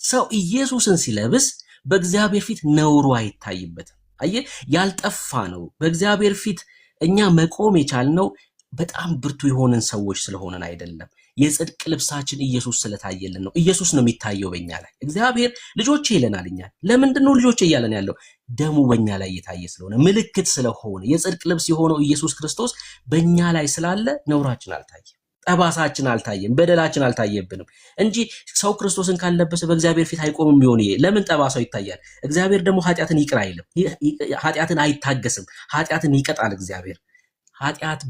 ሰው ኢየሱስን ሲለብስ በእግዚአብሔር ፊት ነውሩ አይታይበትም። አየህ፣ ያልጠፋ ነው። በእግዚአብሔር ፊት እኛ መቆም የቻልነው በጣም ብርቱ የሆነን ሰዎች ስለሆነን አይደለም። የጽድቅ ልብሳችን ኢየሱስ ስለታየልን ነው። ኢየሱስ ነው የሚታየው በእኛ ላይ። እግዚአብሔር ልጆቼ ይለናል። እኛ ለምንድን ነው ልጆቼ እያለን ያለው? ደሙ በእኛ ላይ እየታየ ስለሆነ፣ ምልክት ስለሆነ፣ የጽድቅ ልብስ የሆነው ኢየሱስ ክርስቶስ በእኛ ላይ ስላለ ነውራችን አልታየም፣ ጠባሳችን አልታየም፣ በደላችን አልታየብንም እንጂ ሰው ክርስቶስን ካልለበሰ በእግዚአብሔር ፊት አይቆምም። ቢሆን ለምን ጠባሳው ይታያል? እግዚአብሔር ደግሞ ኃጢአትን ይቅር አይልም፣ ኃጢአትን አይታገስም፣ ኃጢአትን ይቀጣል እግዚአብሔር።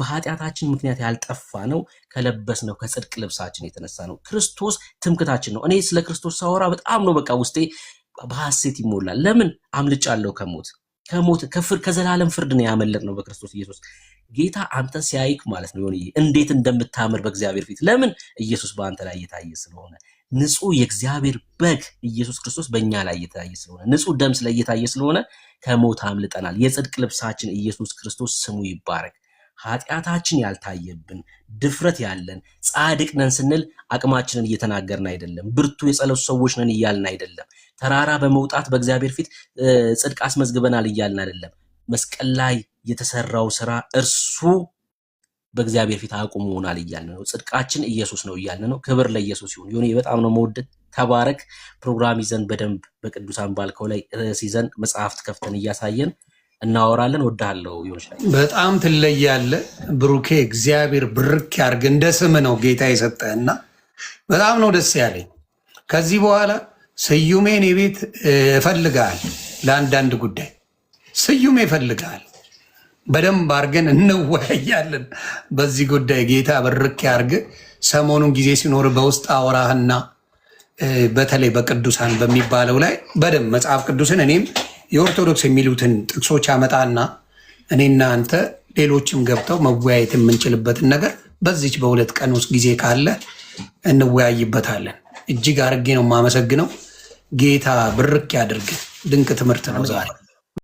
በኃጢአታችን ምክንያት ያልጠፋ ነው ከለበስነው ከጽድቅ ልብሳችን የተነሳ ነው። ክርስቶስ ትምክታችን ነው። እኔ ስለ ክርስቶስ ሳወራ በጣም ነው በቃ ውስጤ በሐሴት ይሞላል። ለምን? አምልጫለሁ ከሞት ከዘላለም ፍርድ ነው ያመለጥነው በክርስቶስ ኢየሱስ። ጌታ አንተ ሲያይክ ማለት ነው ሆነ እንዴት እንደምታምር በእግዚአብሔር ፊት። ለምን? ኢየሱስ በአንተ ላይ እየታየ ስለሆነ፣ ንጹህ የእግዚአብሔር በግ ኢየሱስ ክርስቶስ በእኛ ላይ እየታየ ስለሆነ፣ ንጹህ ደም ስለእየታየ ስለሆነ ከሞት አምልጠናል። የጽድቅ ልብሳችን ኢየሱስ ክርስቶስ ስሙ ይባረክ። ኃጢአታችን ያልታየብን ድፍረት ያለን ጻድቅ ነን ስንል አቅማችንን እየተናገርን አይደለም። ብርቱ የጸሎት ሰዎች ነን እያልን አይደለም። ተራራ በመውጣት በእግዚአብሔር ፊት ጽድቅ አስመዝግበናል እያልን አይደለም። መስቀል ላይ የተሰራው ስራ እርሱ በእግዚአብሔር ፊት አቁሞናል እያልን ነው። ጽድቃችን ኢየሱስ ነው እያልን ነው። ክብር ለኢየሱስ ይሁን። ይሁን በጣም ነው መወደድ ተባረክ። ፕሮግራም ይዘን በደንብ በቅዱሳን ባልከው ላይ ርዕስ ይዘን መጽሐፍት ከፍተን እያሳየን እናወራለን። ወዳለው ይሆናል። በጣም ትለያለህ ብሩኬ። እግዚአብሔር ብርክ ያርግ። እንደ ስም ነው ጌታ የሰጠህና በጣም ነው ደስ ያለኝ። ከዚህ በኋላ ስዩሜን የቤት እፈልጋል ለአንዳንድ ጉዳይ ስዩሜ እፈልጋል። በደንብ አርገን እንወያያለን በዚህ ጉዳይ። ጌታ ብርክ ያርግ። ሰሞኑን ጊዜ ሲኖር በውስጥ አወራህና በተለይ በቅዱሳን በሚባለው ላይ በደንብ መጽሐፍ ቅዱስን እኔም የኦርቶዶክስ የሚሉትን ጥቅሶች አመጣና እኔና አንተ ሌሎችም ገብተው መወያየት የምንችልበትን ነገር በዚች በ2 ቀን ውስጥ ጊዜ ካለ እንወያይበታለን። እጅግ አርጌ ነው የማመሰግነው። ጌታ ብርክ ያድርግ። ድንቅ ትምህርት ነው ዛሬ።